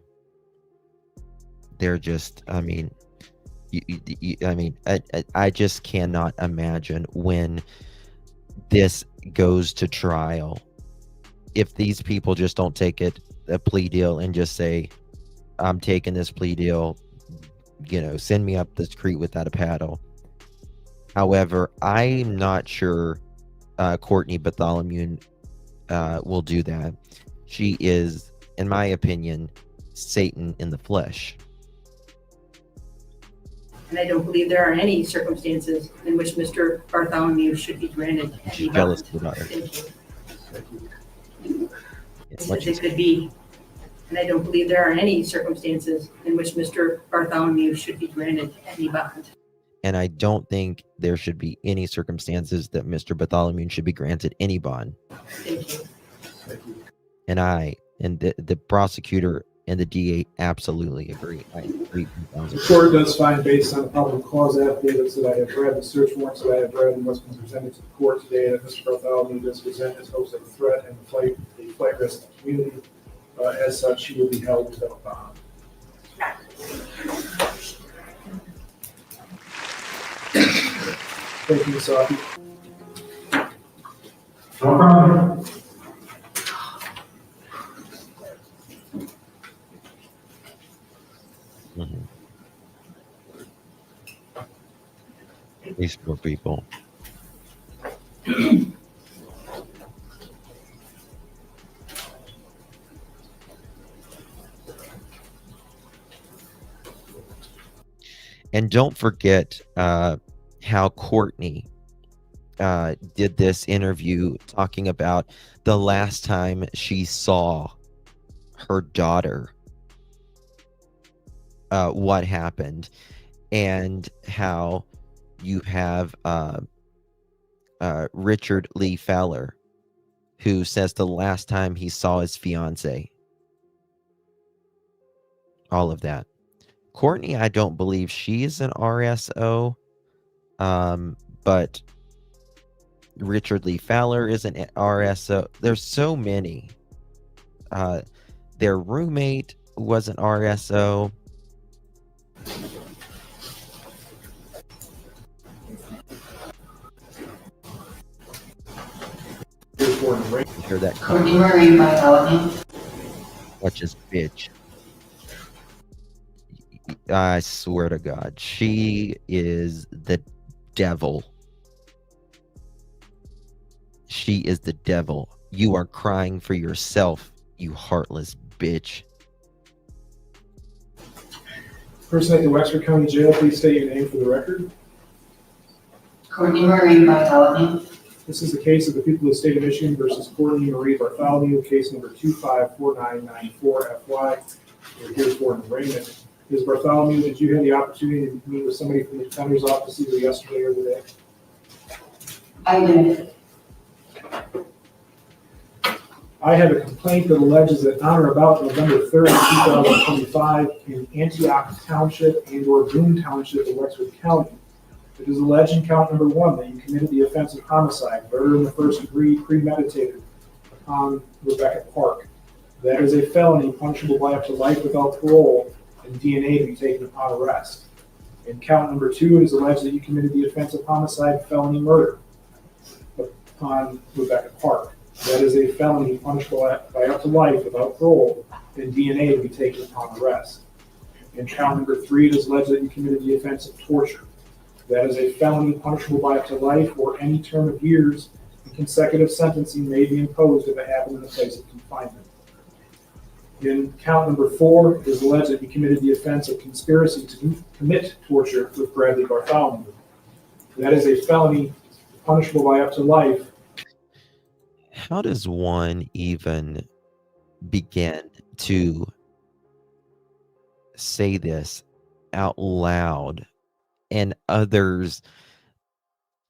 [SPEAKER 1] They're just, I mean, I just cannot imagine when this goes to trial. If these people just don't take it, a plea deal, and just say, I'm taking this plea deal, you know, send me up this creek without a paddle. However, I'm not sure Cortney Bartholomew will do that. She is, in my opinion, Satan in the flesh.
[SPEAKER 7] And I don't believe there are any circumstances in which Mr. Bartholomew should be granted any
[SPEAKER 1] She's
[SPEAKER 7] bond.
[SPEAKER 1] jealous about her.
[SPEAKER 7] Thank you.
[SPEAKER 1] As
[SPEAKER 7] As
[SPEAKER 1] much
[SPEAKER 7] it
[SPEAKER 1] as-
[SPEAKER 7] could be. And I don't believe there are any circumstances in which Mr. Bartholomew should be granted any bond.
[SPEAKER 1] And I don't think there should be any circumstances that Mr. Bartholomew should be granted any bond.
[SPEAKER 7] Thank you.
[SPEAKER 1] And I and the prosecutor and the DA absolutely agree. I agree.
[SPEAKER 8] The court does find, based on the probable cause affidavits that I have read, the search warrants that I have read, and what's been presented to the court today, that Mr. Bartholomew does present his hopes of a threat and a flight risk to the community. As such, he will be held without bond. Thank you, Ms. Aki.
[SPEAKER 9] No problem.
[SPEAKER 1] Mhm. These poor people. And don't forget how Courtney did this interview talking about the last time she saw her daughter, what happened, and how you have Richard Falor, who says the last time he saw his fiancé. All of that. Courtney, I don't believe she is an RSO, but Richard Falor is an RSO. There's so many. Their roommate was an RSO. You hear that?
[SPEAKER 11] Cortney Marie Bartholomew.
[SPEAKER 1] Watch this bitch. I swear to God, she is the devil. She is the devil. You are crying for yourself, you heartless bitch.
[SPEAKER 8] Person at the Wexford County Jail, please state your name for the record.
[SPEAKER 11] Cortney Marie Bartholomew.
[SPEAKER 8] This is the case of the people of the state of Michigan versus Courtney Marie Bartholomew, case number 254994FY. We're here for an arraignment. Ms. Bartholomew, did you have the opportunity to meet with somebody from the defender's office either yesterday or today?
[SPEAKER 11] I did.
[SPEAKER 8] I have a complaint that alleges that on or about November 3rd, 2025, in Antioch Township and/or Boone Township of Wexford County, it is alleged in count number 1 that you committed the offense of homicide, murder in the first degree, premeditated, upon Rebecca Park. That is a felony punishable by up to life without parole and DNA to be taken upon arrest. In count number 2, it is alleged that you committed the offense of homicide, felony murder upon Rebecca Park. That is a felony punishable by up to life without parole and DNA to be taken upon arrest. In count number 3, it is alleged that you committed the offense of torture. That is a felony punishable by up to life or any term of years, and consecutive sentencing may be imposed if it happened in a place of confinement. In count number 4, it is alleged that you committed the offense of conspiracy to commit torture with Bradley Bartholomew. That is a felony punishable by up to life.
[SPEAKER 1] How does one even begin to say this out loud and others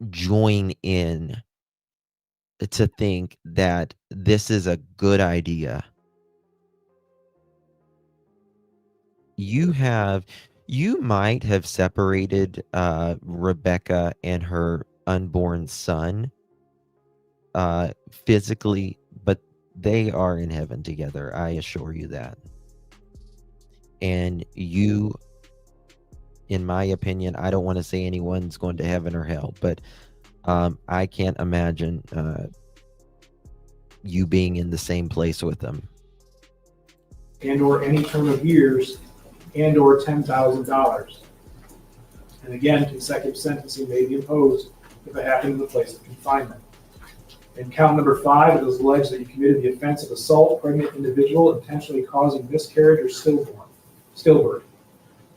[SPEAKER 1] join in to think that this is a good idea? You might have separated Rebecca and her unborn son physically, but they are in heaven together. I assure you that. And you, in my opinion, I don't want to say anyone's going to heaven or hell, but I can't imagine you being in the same place with them.
[SPEAKER 8] And or any term of years, and or $10,000. And again, consecutive sentencing may be imposed if it happened in the place of confinement. In count number 5, it is alleged that you committed the offense of assault, pregnant individual, intentionally causing miscarriage or stillbirth.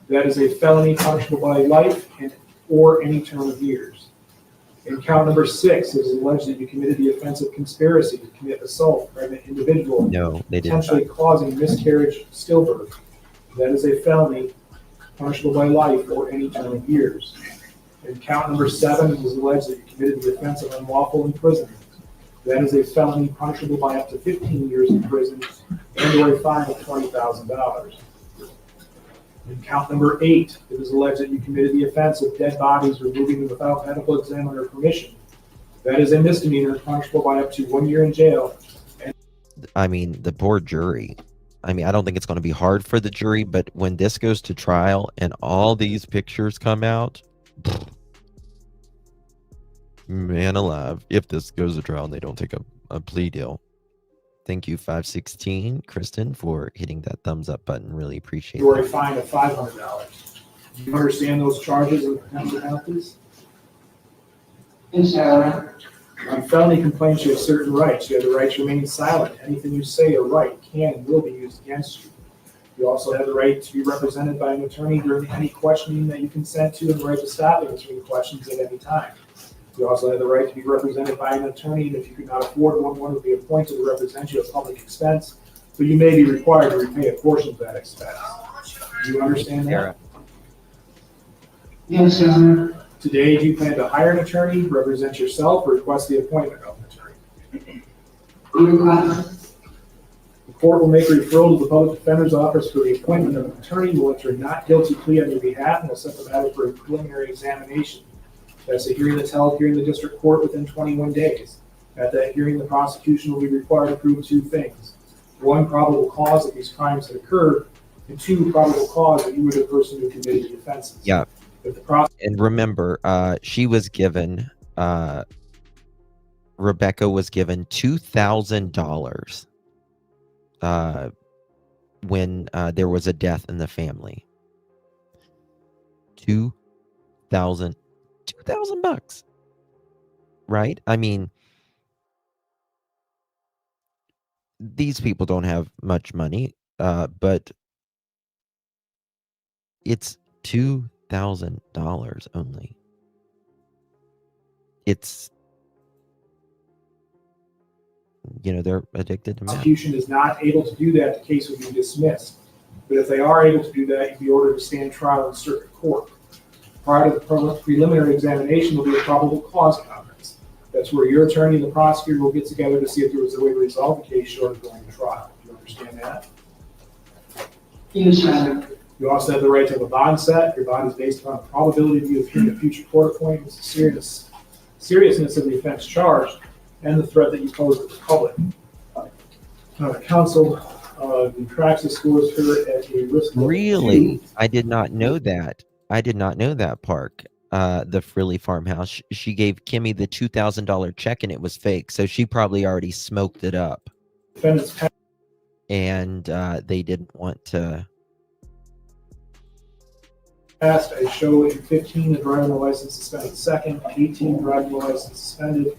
[SPEAKER 8] That is a felony punishable by life and or any term of years. In count number 6, it is alleged that you committed the offense of conspiracy to commit assault, pregnant individual,
[SPEAKER 1] No, they didn't.
[SPEAKER 8] intentionally causing miscarriage, stillbirth. That is a felony punishable by life or any term of years. In count number 7, it is alleged that you committed the offense of unlawful imprisonment. That is a felony punishable by up to 15 years in prison and or a fine of $20,000. In count number 8, it is alleged that you committed the offense of dead bodies removing them without medical examiner permission. That is a misdemeanor punishable by up to 1 year in jail.
[SPEAKER 1] I mean, the poor jury. I mean, I don't think it's going to be hard for the jury, but when this goes to trial and all these pictures come out, man alive, if this goes to trial and they don't take a plea deal. Thank you, 516, Kristen, for hitting that thumbs up button. Really appreciate it.
[SPEAKER 8] Or a fine of $500. Do you understand those charges and potential penalties?
[SPEAKER 11] Yes, Your Honor.
[SPEAKER 8] On felony complaints, you have certain rights. You have the right to remain silent. Anything you say or write can and will be used against you. You also have the right to be represented by an attorney during any questioning that you consent to, and the right to stop answering questions at any time. You also have the right to be represented by an attorney, and if you cannot afford one will be appointed to represent you at public expense, but you may be required to repay a portion of that expense. Do you understand that?
[SPEAKER 11] Yes, Your Honor.
[SPEAKER 8] Today, do you plan to hire an attorney, represent yourself, or request the appointment of an attorney? The court will make a referral to the public defender's office for the appointment of an attorney who will enter a not guilty plea on your behalf and will set the matter for a preliminary examination. That's a hearing that's held here in the district court within 21 days. At that hearing, the prosecution will be required to prove 2 things. 1, probable cause that these crimes had occurred, and 2, probable cause that you were the person who committed the offenses.
[SPEAKER 1] Yeah. And remember, she was given, Rebecca was given $2,000 when there was a death in the family. $2,000 bucks, right? I mean, these people don't have much money, but it's $2,000 only. It's, they're addicted to meth.
[SPEAKER 8] Prosecution is not able to do that, the case will be dismissed. But if they are able to do that, you'll be ordered to stand trial in circuit court. Prior to the preliminary examination will be a probable cause conference. That's where your attorney and the prosecutor will get together to see if there was a way to resolve the case short of going to trial. Do you understand that?
[SPEAKER 11] Yes, Your Honor.
[SPEAKER 8] You also have the right to have a bond set. Your bond is based upon the probability of you appearing at future court appointments, the seriousness of the offense charged, and the threat that you pose to the public. Counsel, the Praxis scores her at a risk level
[SPEAKER 1] Really?
[SPEAKER 8] 2.
[SPEAKER 1] I did not know that. I did not know that, Park. The Frilly farmhouse. She gave Kimmy the $2,000 check and it was fake. So she probably already smoked it up.
[SPEAKER 8] Defendant's
[SPEAKER 1] And they didn't want to.
[SPEAKER 8] passed. I show in 15 the driving the license suspended second, 18 driving the license suspended,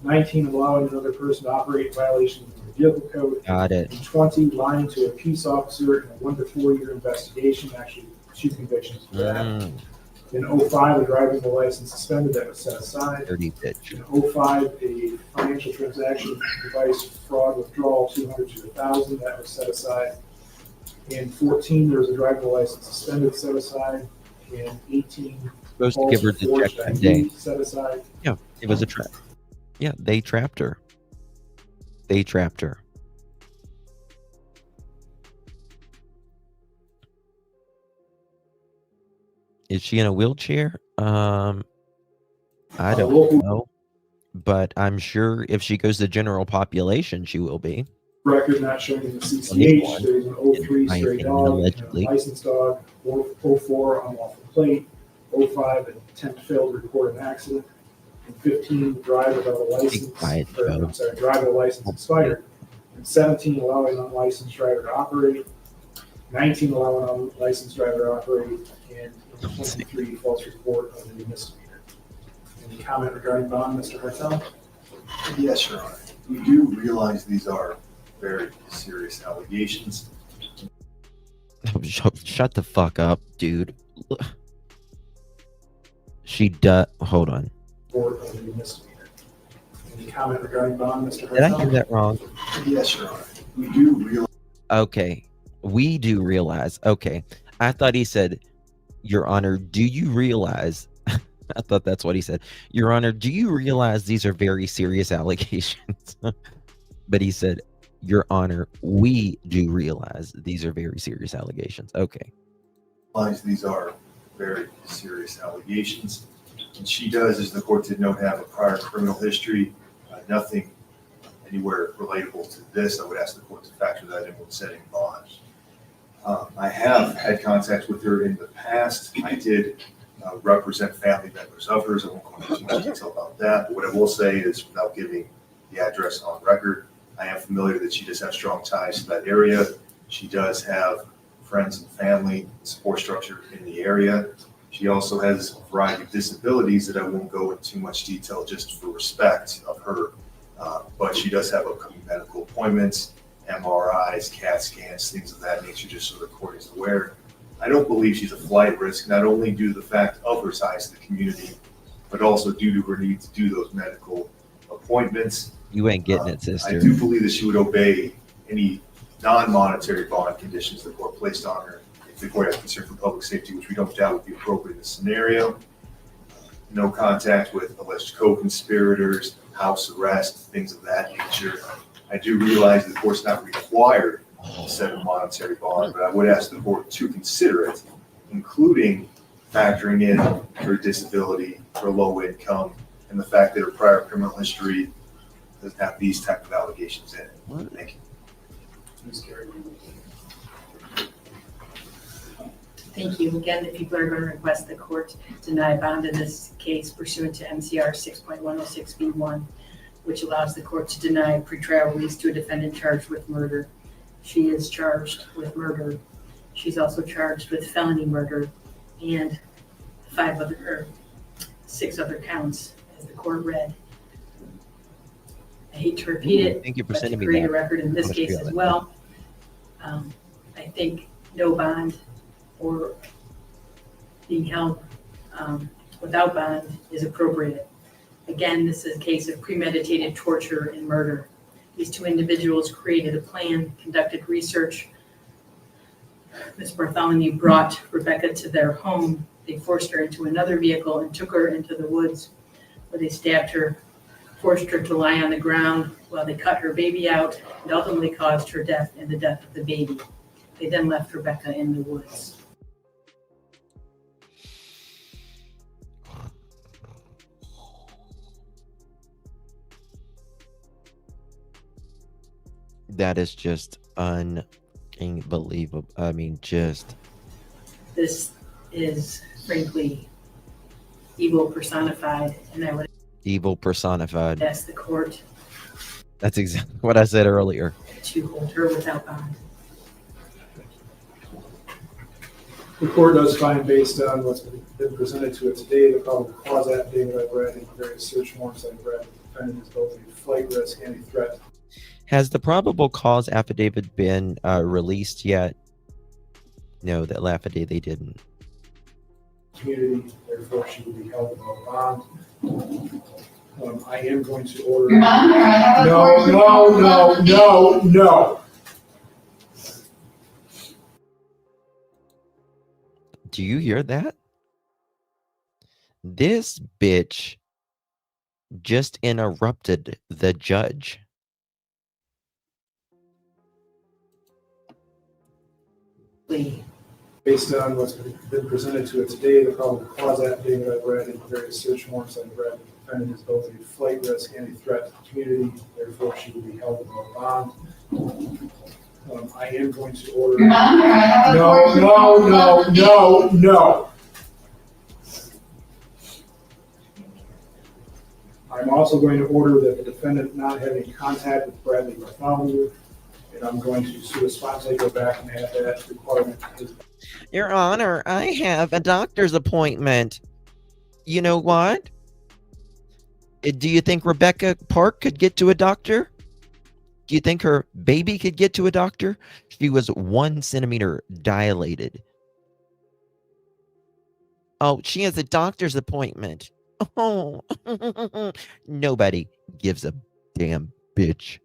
[SPEAKER 8] 19 allowing another person to operate in violation of the vehicle code,
[SPEAKER 1] Got it.
[SPEAKER 8] and 20 lying to a peace officer in a 1 to 4 year investigation. Actually, 2 convictions for that. In 05, a driving the license suspended that was set aside.
[SPEAKER 1] Dirty bitch.
[SPEAKER 8] In 05, a financial transaction device fraud withdrawal 200 to 1,000 that was set aside. In 14, there was a driving license suspended set aside. In 18,
[SPEAKER 1] Supposed to give her the
[SPEAKER 8] forged
[SPEAKER 1] check that
[SPEAKER 8] ID
[SPEAKER 1] day.
[SPEAKER 8] set aside.
[SPEAKER 1] Yeah, it was a trap. Yeah, they trapped her. They trapped her. Is she in a wheelchair? I don't know. But I'm sure if she goes to general population, she will be.
[SPEAKER 8] Record not showing in the CCH. There's an 03
[SPEAKER 1] my
[SPEAKER 8] stray
[SPEAKER 1] opinion,
[SPEAKER 8] dog,
[SPEAKER 1] allegedly.
[SPEAKER 8] a licensed dog, 04 unlawful plate, 05 attempt to fail to report an accident, and 15 drive without a license.
[SPEAKER 1] quiet,
[SPEAKER 8] or,
[SPEAKER 1] Joe.
[SPEAKER 8] I'm sorry, drive with a license expired, and 17 allowing unlicensed driver to operate, 19 allowing unlicensed driver to operate, and 23 false report of a misdemeanor. Any comment regarding bond, Mr. Hartel?
[SPEAKER 10] Yes, Your Honor. We do realize these are very serious allegations.
[SPEAKER 1] Shut the fuck up, dude. She does. Hold on.
[SPEAKER 8] Report of a misdemeanor. Any comment regarding bond, Mr. Hartel?
[SPEAKER 1] Did I hear that wrong?
[SPEAKER 10] Yes, Your Honor. We do realize.
[SPEAKER 1] Okay. We do realize. Okay. I thought he said, Your Honor, do you realize? I thought that's what he said. Your Honor, do you realize these are very serious allegations? But he said, Your Honor, we do realize these are very serious allegations. Okay.
[SPEAKER 10] These are very serious allegations. And she does, as the court did note, have a prior criminal history. Nothing anywhere relatable to this. I would ask the court to factor that in when setting bond. I have had contact with her in the past. I did represent family members of hers. I won't go into too much detail about that. But what I will say is, without giving the address on record, I am familiar that she does have strong ties to that area. She does have friends and family support structure in the area. She also has a variety of disabilities that I won't go into too much detail just for respect of her. But she does have upcoming medical appointments, MRIs, CAT scans, things of that nature, just so the court is aware. I don't believe she's a flight risk, not only due to the fact of her ties to the community, but also due to her need to do those medical appointments.
[SPEAKER 1] You ain't getting it, sister.
[SPEAKER 10] I do believe that she would obey any non-monetary bond conditions the court placed on her if the court has concern for public safety, which we don't doubt would be appropriate in this scenario. No contact with alleged co-conspirators, house arrest, things of that nature. I do realize the court's not required to set a monetary bond, but I would ask the court to consider it, including factoring in her disability, her low income, and the fact that her prior criminal history doesn't have these type of allegations in it. Thank you.
[SPEAKER 8] Ms. Carey.
[SPEAKER 7] Thank you. Again, the people are going to request the court deny bond in this case pursuant to MCR 6.106B1, which allows the court to deny pretrial release to a defendant charged with murder. She is charged with murder. She's also charged with felony murder and 6 other counts, as the court read. I hate to repeat it,
[SPEAKER 1] Thank you for
[SPEAKER 7] but to
[SPEAKER 1] sending me
[SPEAKER 7] create a
[SPEAKER 1] that.
[SPEAKER 7] record in this
[SPEAKER 1] Much
[SPEAKER 7] case
[SPEAKER 1] feel
[SPEAKER 7] as
[SPEAKER 1] like
[SPEAKER 7] well. I think no bond or being held without bond is appropriate. Again, this is a case of premeditated torture and murder. These 2 individuals created a plan, conducted research. Ms. Bartholomew brought Rebecca to their home. They forced her into another vehicle and took her into the woods where they stabbed her forced her to lie on the ground while they cut her baby out and ultimately caused her death and the death of the baby. They then left Rebecca in the woods.
[SPEAKER 1] That is just unbelievable. I mean, just.
[SPEAKER 7] This is frankly evil personified, and I would
[SPEAKER 1] Evil personified.
[SPEAKER 7] ask the court
[SPEAKER 1] That's exactly what I said earlier.
[SPEAKER 7] to hold her without bond.
[SPEAKER 8] The court does find, based on what's been presented to it today, the probable cause affidavit I read and various search warrants I've read, the defendant is both a flight risk and a threat.
[SPEAKER 1] Has the probable cause affidavit been released yet? No, that affidavit they didn't.
[SPEAKER 8] Community, therefore she will be held without bond. I am going to order. No.
[SPEAKER 1] Do you hear that? This bitch just interrupted the judge.
[SPEAKER 8] Based on what's been presented to it today, the probable cause affidavit I've read and various search warrants I've read, the defendant is both a flight risk and a threat to the community, therefore she will be held without bond. I am going to order. No. I'm also going to order that the defendant not have any contact with Bradley Bartholomew, and I'm going to sua sponte go back and add that requirement.
[SPEAKER 1] Your Honor, I have a doctor's appointment. You know what? Do you think Rebecca Park could get to a doctor? Do you think her baby could get to a doctor? She was 1 centimeter dilated. Oh, she has a doctor's appointment. Oh, nobody gives a damn, bitch.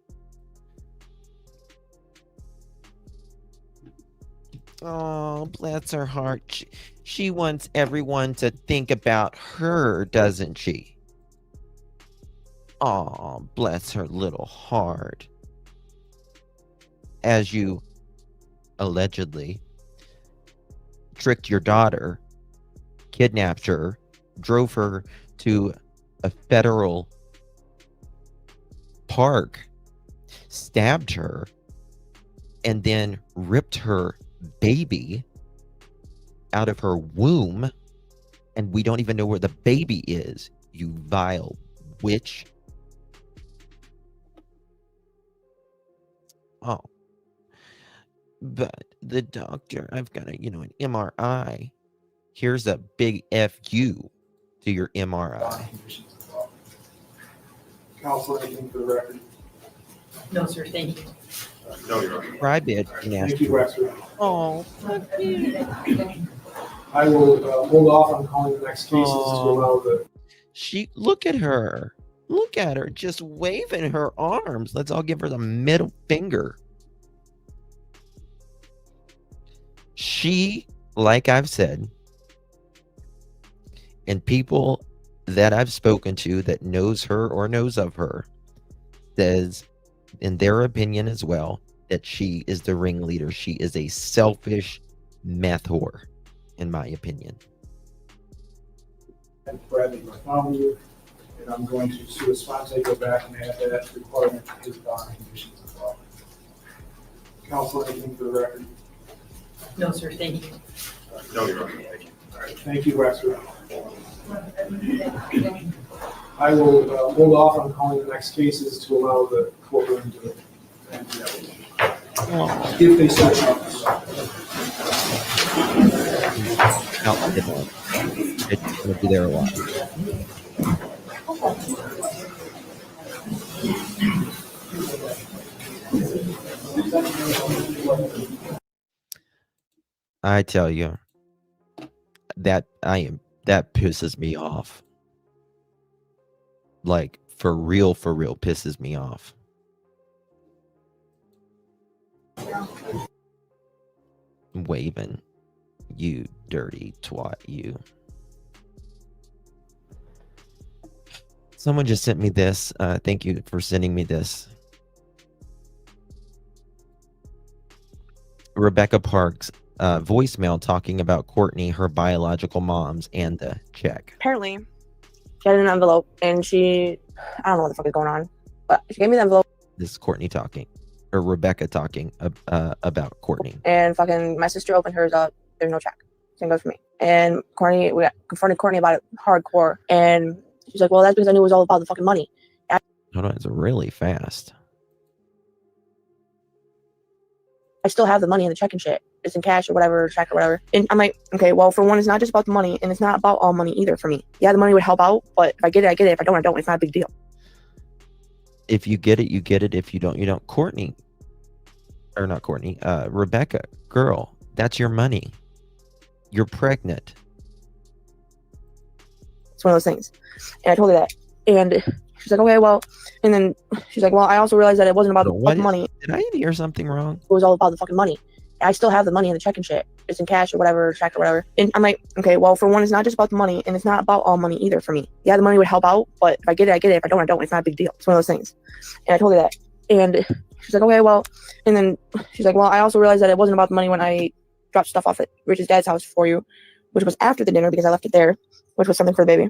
[SPEAKER 1] Oh, bless her heart. She wants everyone to think about her, doesn't she? Oh, bless her little heart. As you allegedly tricked your daughter, kidnapped her, drove her to a federal park, stabbed her, and then ripped her baby out of her womb, and we don't even know where the baby is, you vile witch. Oh. But the doctor, I've got an MRI. Here's a big FU to your MRI.
[SPEAKER 8] Counsel, anything for the record?
[SPEAKER 7] No, sir, thank you.
[SPEAKER 10] No, Your Honor.
[SPEAKER 1] Cry bid.
[SPEAKER 8] Thank you, Wexford.
[SPEAKER 1] Oh,
[SPEAKER 8] I will hold off on calling the next cases to allow the.
[SPEAKER 1] Look at her. Look at her just waving her arms. Let's all give her the middle finger. She, like I've said, and people that I've spoken to that knows her or knows of her, says, in their opinion as well, that she is the ringleader. She is a selfish meth whore, in my opinion.
[SPEAKER 8] Bradley Bartholomew, and I'm going to sua sponte go back and add that requirement to his bond conditions as well. Counsel, anything for the record?
[SPEAKER 7] No, sir, thank you.
[SPEAKER 10] No, Your Honor. Thank you.
[SPEAKER 8] All right, thank you, Wexford. I will hold off on calling the next cases to allow the courtroom to empty out. If they so choose.
[SPEAKER 1] It's going to be there a while. I tell you, that pisses me off. Like, for real pisses me off. Waving, you dirty twat, you. Someone just sent me this. Thank you for sending me this. Rebecca Parks voicemail talking about Courtney, her biological moms, and the check.
[SPEAKER 12] Apparently, she had an envelope, and I don't know what the fuck is going on, but she gave me the envelope.
[SPEAKER 1] This is Courtney talking, or Rebecca talking about Courtney.
[SPEAKER 12] And fucking my sister opened hers up. There's no check. Same goes for me. And we confronted Courtney about it hardcore, and she's like, well, that's because I knew it was all about the fucking money.
[SPEAKER 1] Hold on, it's really fast.
[SPEAKER 12] I still have the money in the check and shit. It's in cash or whatever, check or whatever. And I'm like, okay, well, for one, it's not just about the money, and it's not about all money either for me. Yeah, the money would help out, but if I get it, I get it. If I don't, I don't. It's not a big deal.
[SPEAKER 1] If you get it, you get it. If you don't, you don't. Courtney, or not Courtney, Rebecca, girl, that's your money. You're pregnant.
[SPEAKER 12] It's one of those things. And I told her that. And she's like, okay, well, and then she's like, well, I also realized that it wasn't about the fucking money.
[SPEAKER 1] Did I hear something wrong?
[SPEAKER 12] It was all about the fucking money. I still have the money in the check and shit. It's in cash or whatever, check or whatever. And I'm like, okay, well, for one, it's not just about the money, and it's not about all money either for me. Yeah, the money would help out, but if I get it, I get it. If I don't, I don't. It's not a big deal. It's one of those things. And I told her that. And she's like, okay, well, and then she's like, well, I also realized that it wasn't about the money when I dropped stuff off at Richard's dad's house for you, which was after the dinner because I left it there, which was something for the baby.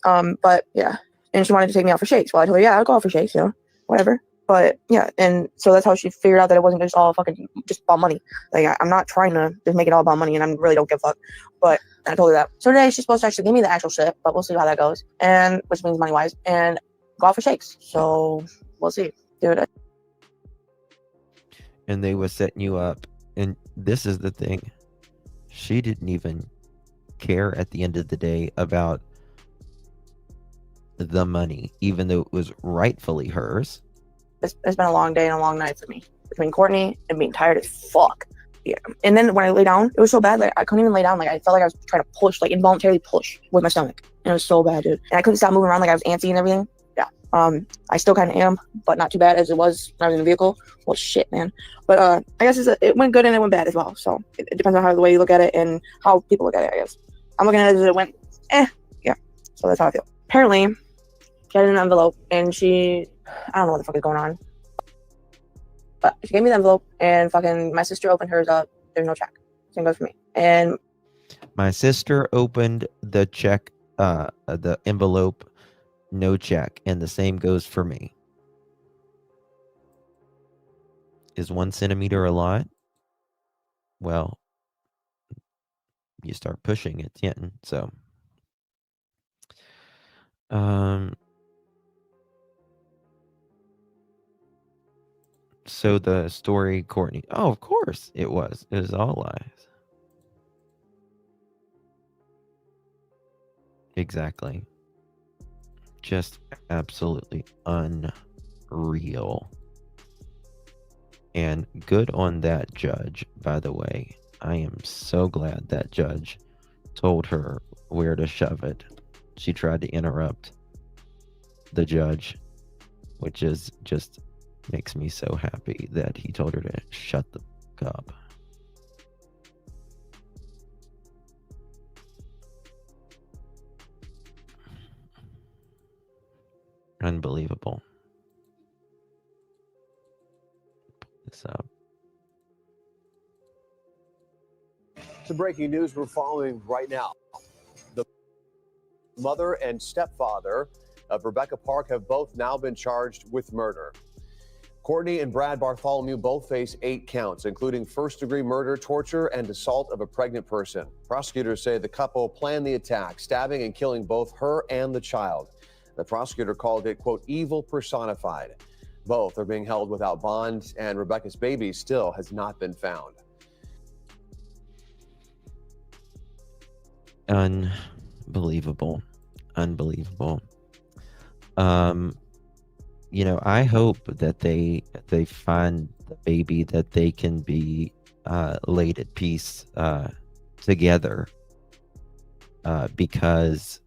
[SPEAKER 12] But yeah, and she wanted to take me out for shakes. Well, I told her, yeah, I'll go out for shakes, whatever. But yeah, and so that's how she figured out that it wasn't just all fucking just about money. Like I'm not trying to just make it all about money, and I really don't give a fuck. But I told her that. So today she's supposed to actually give me the actual shit, but we'll see how that goes, and which means money wise, and go out for shakes. So we'll see, dude.
[SPEAKER 1] And they was setting you up, and this is the thing. She didn't even care at the end of the day about the money, even though it was rightfully hers.
[SPEAKER 12] It's been a long day and a long night for me between Courtney and being tired as fuck. Yeah. And then when I lay down, it was so bad. Like I couldn't even lay down. Like I felt like I was trying to push, like involuntarily push with my stomach. And it was so bad, dude. And I couldn't stop moving around. Like I was antsy and everything. Yeah. I still kind of am, but not too bad as it was when I was in the vehicle. Well, shit, man. But I guess it went good and it went bad as well. So it depends on how the way you look at it and how people look at it, I guess. I'm looking at it as it went, yeah. So that's how I feel. Apparently, she had an envelope, and I don't know what the fuck is going on. But she gave me the envelope, and fucking my sister opened hers up. There's no check. Same goes for me. And
[SPEAKER 1] my sister opened the check, the envelope, no check, and the same goes for me. Is 1 centimeter a lot? Well, you start pushing it, yeah. So the story, Courtney. Oh, of course it was. It was all lies. Exactly. Just absolutely unreal. And good on that judge, by the way. I am so glad that judge told her where to shove it. She tried to interrupt the judge, which is just makes me so happy that he told her to shut the fuck up. Unbelievable. Pull this up.
[SPEAKER 13] Some breaking news we're following right now. The mother and stepfather of Rebecca Park have both now been charged with murder. Cortney and Brad Bartholomew both face 8 counts, including first-degree murder, torture, and assault of a pregnant person. Prosecutors say the couple planned the attack, stabbing and killing both her and the child. The prosecutor called it, quote, evil personified. Both are being held without bond, and Rebecca's baby still has not been found.
[SPEAKER 1] Unbelievable. Unbelievable. I hope that they find the baby, that they can be laid at peace together, because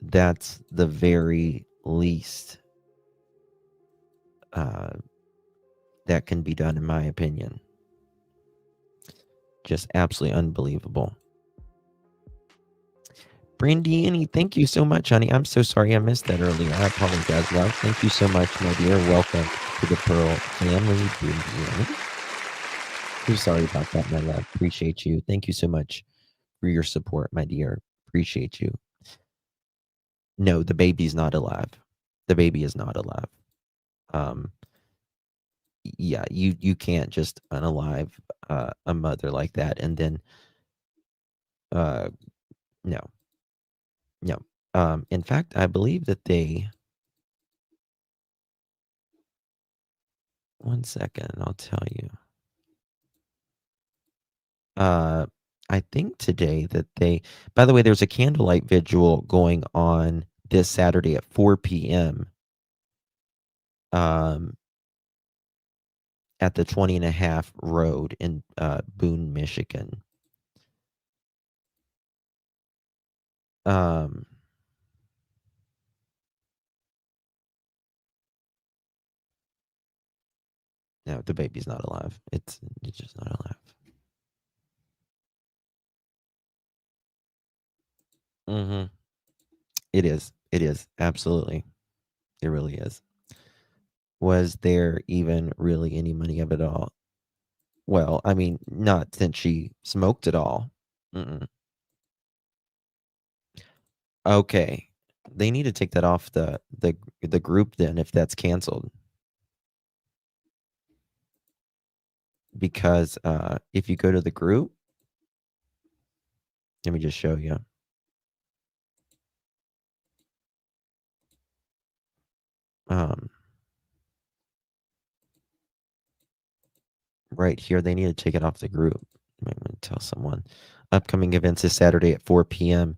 [SPEAKER 1] that's the very least that can be done, in my opinion. Just absolutely unbelievable. Brandy, thank you so much, honey. I'm so sorry I missed that earlier. I apologize, love. Thank you so much, my dear. Welcome to the Pearl family, Brandy. I'm sorry about that, my love. Appreciate you. Thank you so much for your support, my dear. Appreciate you. No, the baby's not alive. The baby is not alive. Yeah, you can't just unalive a mother like that and then no. In fact, I believe that they, one second, I'll tell you. I think today that they, by the way, there's a candlelight vigil going on this Saturday at 4 p.m. At the 20 and a half road in Boone, Michigan. No, the baby's not alive. It's just not alive. It is. It is. Absolutely. It really is. Was there even really any money of it all? Well, I mean, not since she smoked it all. Okay. They need to take that off the group then if that's canceled. Because if you go to the group, let me just show you. Right here, they need to take it off the group. I'm going to tell someone. Upcoming events this Saturday at 4 p.m.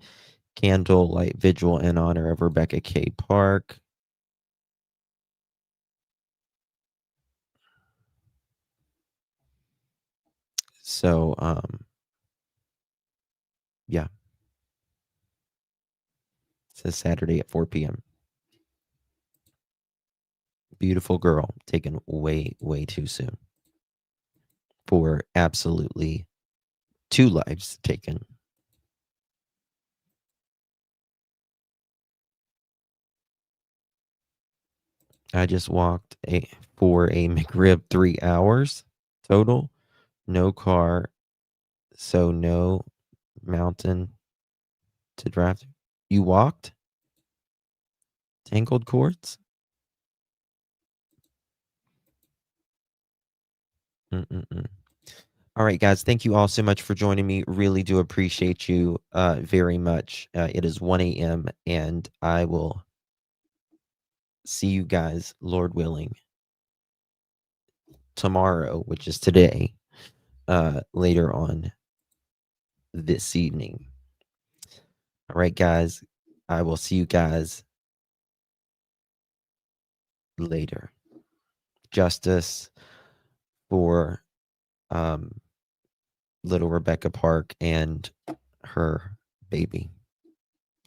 [SPEAKER 1] Candlelight vigil in honor of Rebecca K. Park. So, yeah. It says Saturday at 4 p.m. Beautiful girl taken way, way too soon. For absolutely 2 lives taken. I just walked for a McRib 3 hours total. No car. So no mountain to drive through. You walked? Tangled cords? All right, guys. Thank you all so much for joining me. Really do appreciate you very much. It is 1 a.m. and I will see you guys, Lord willing, tomorrow, which is today, later on this evening. All right, guys. I will see you guys later. Justice for little Rebecca Park and her baby.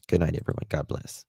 [SPEAKER 1] Good night, everyone. God bless.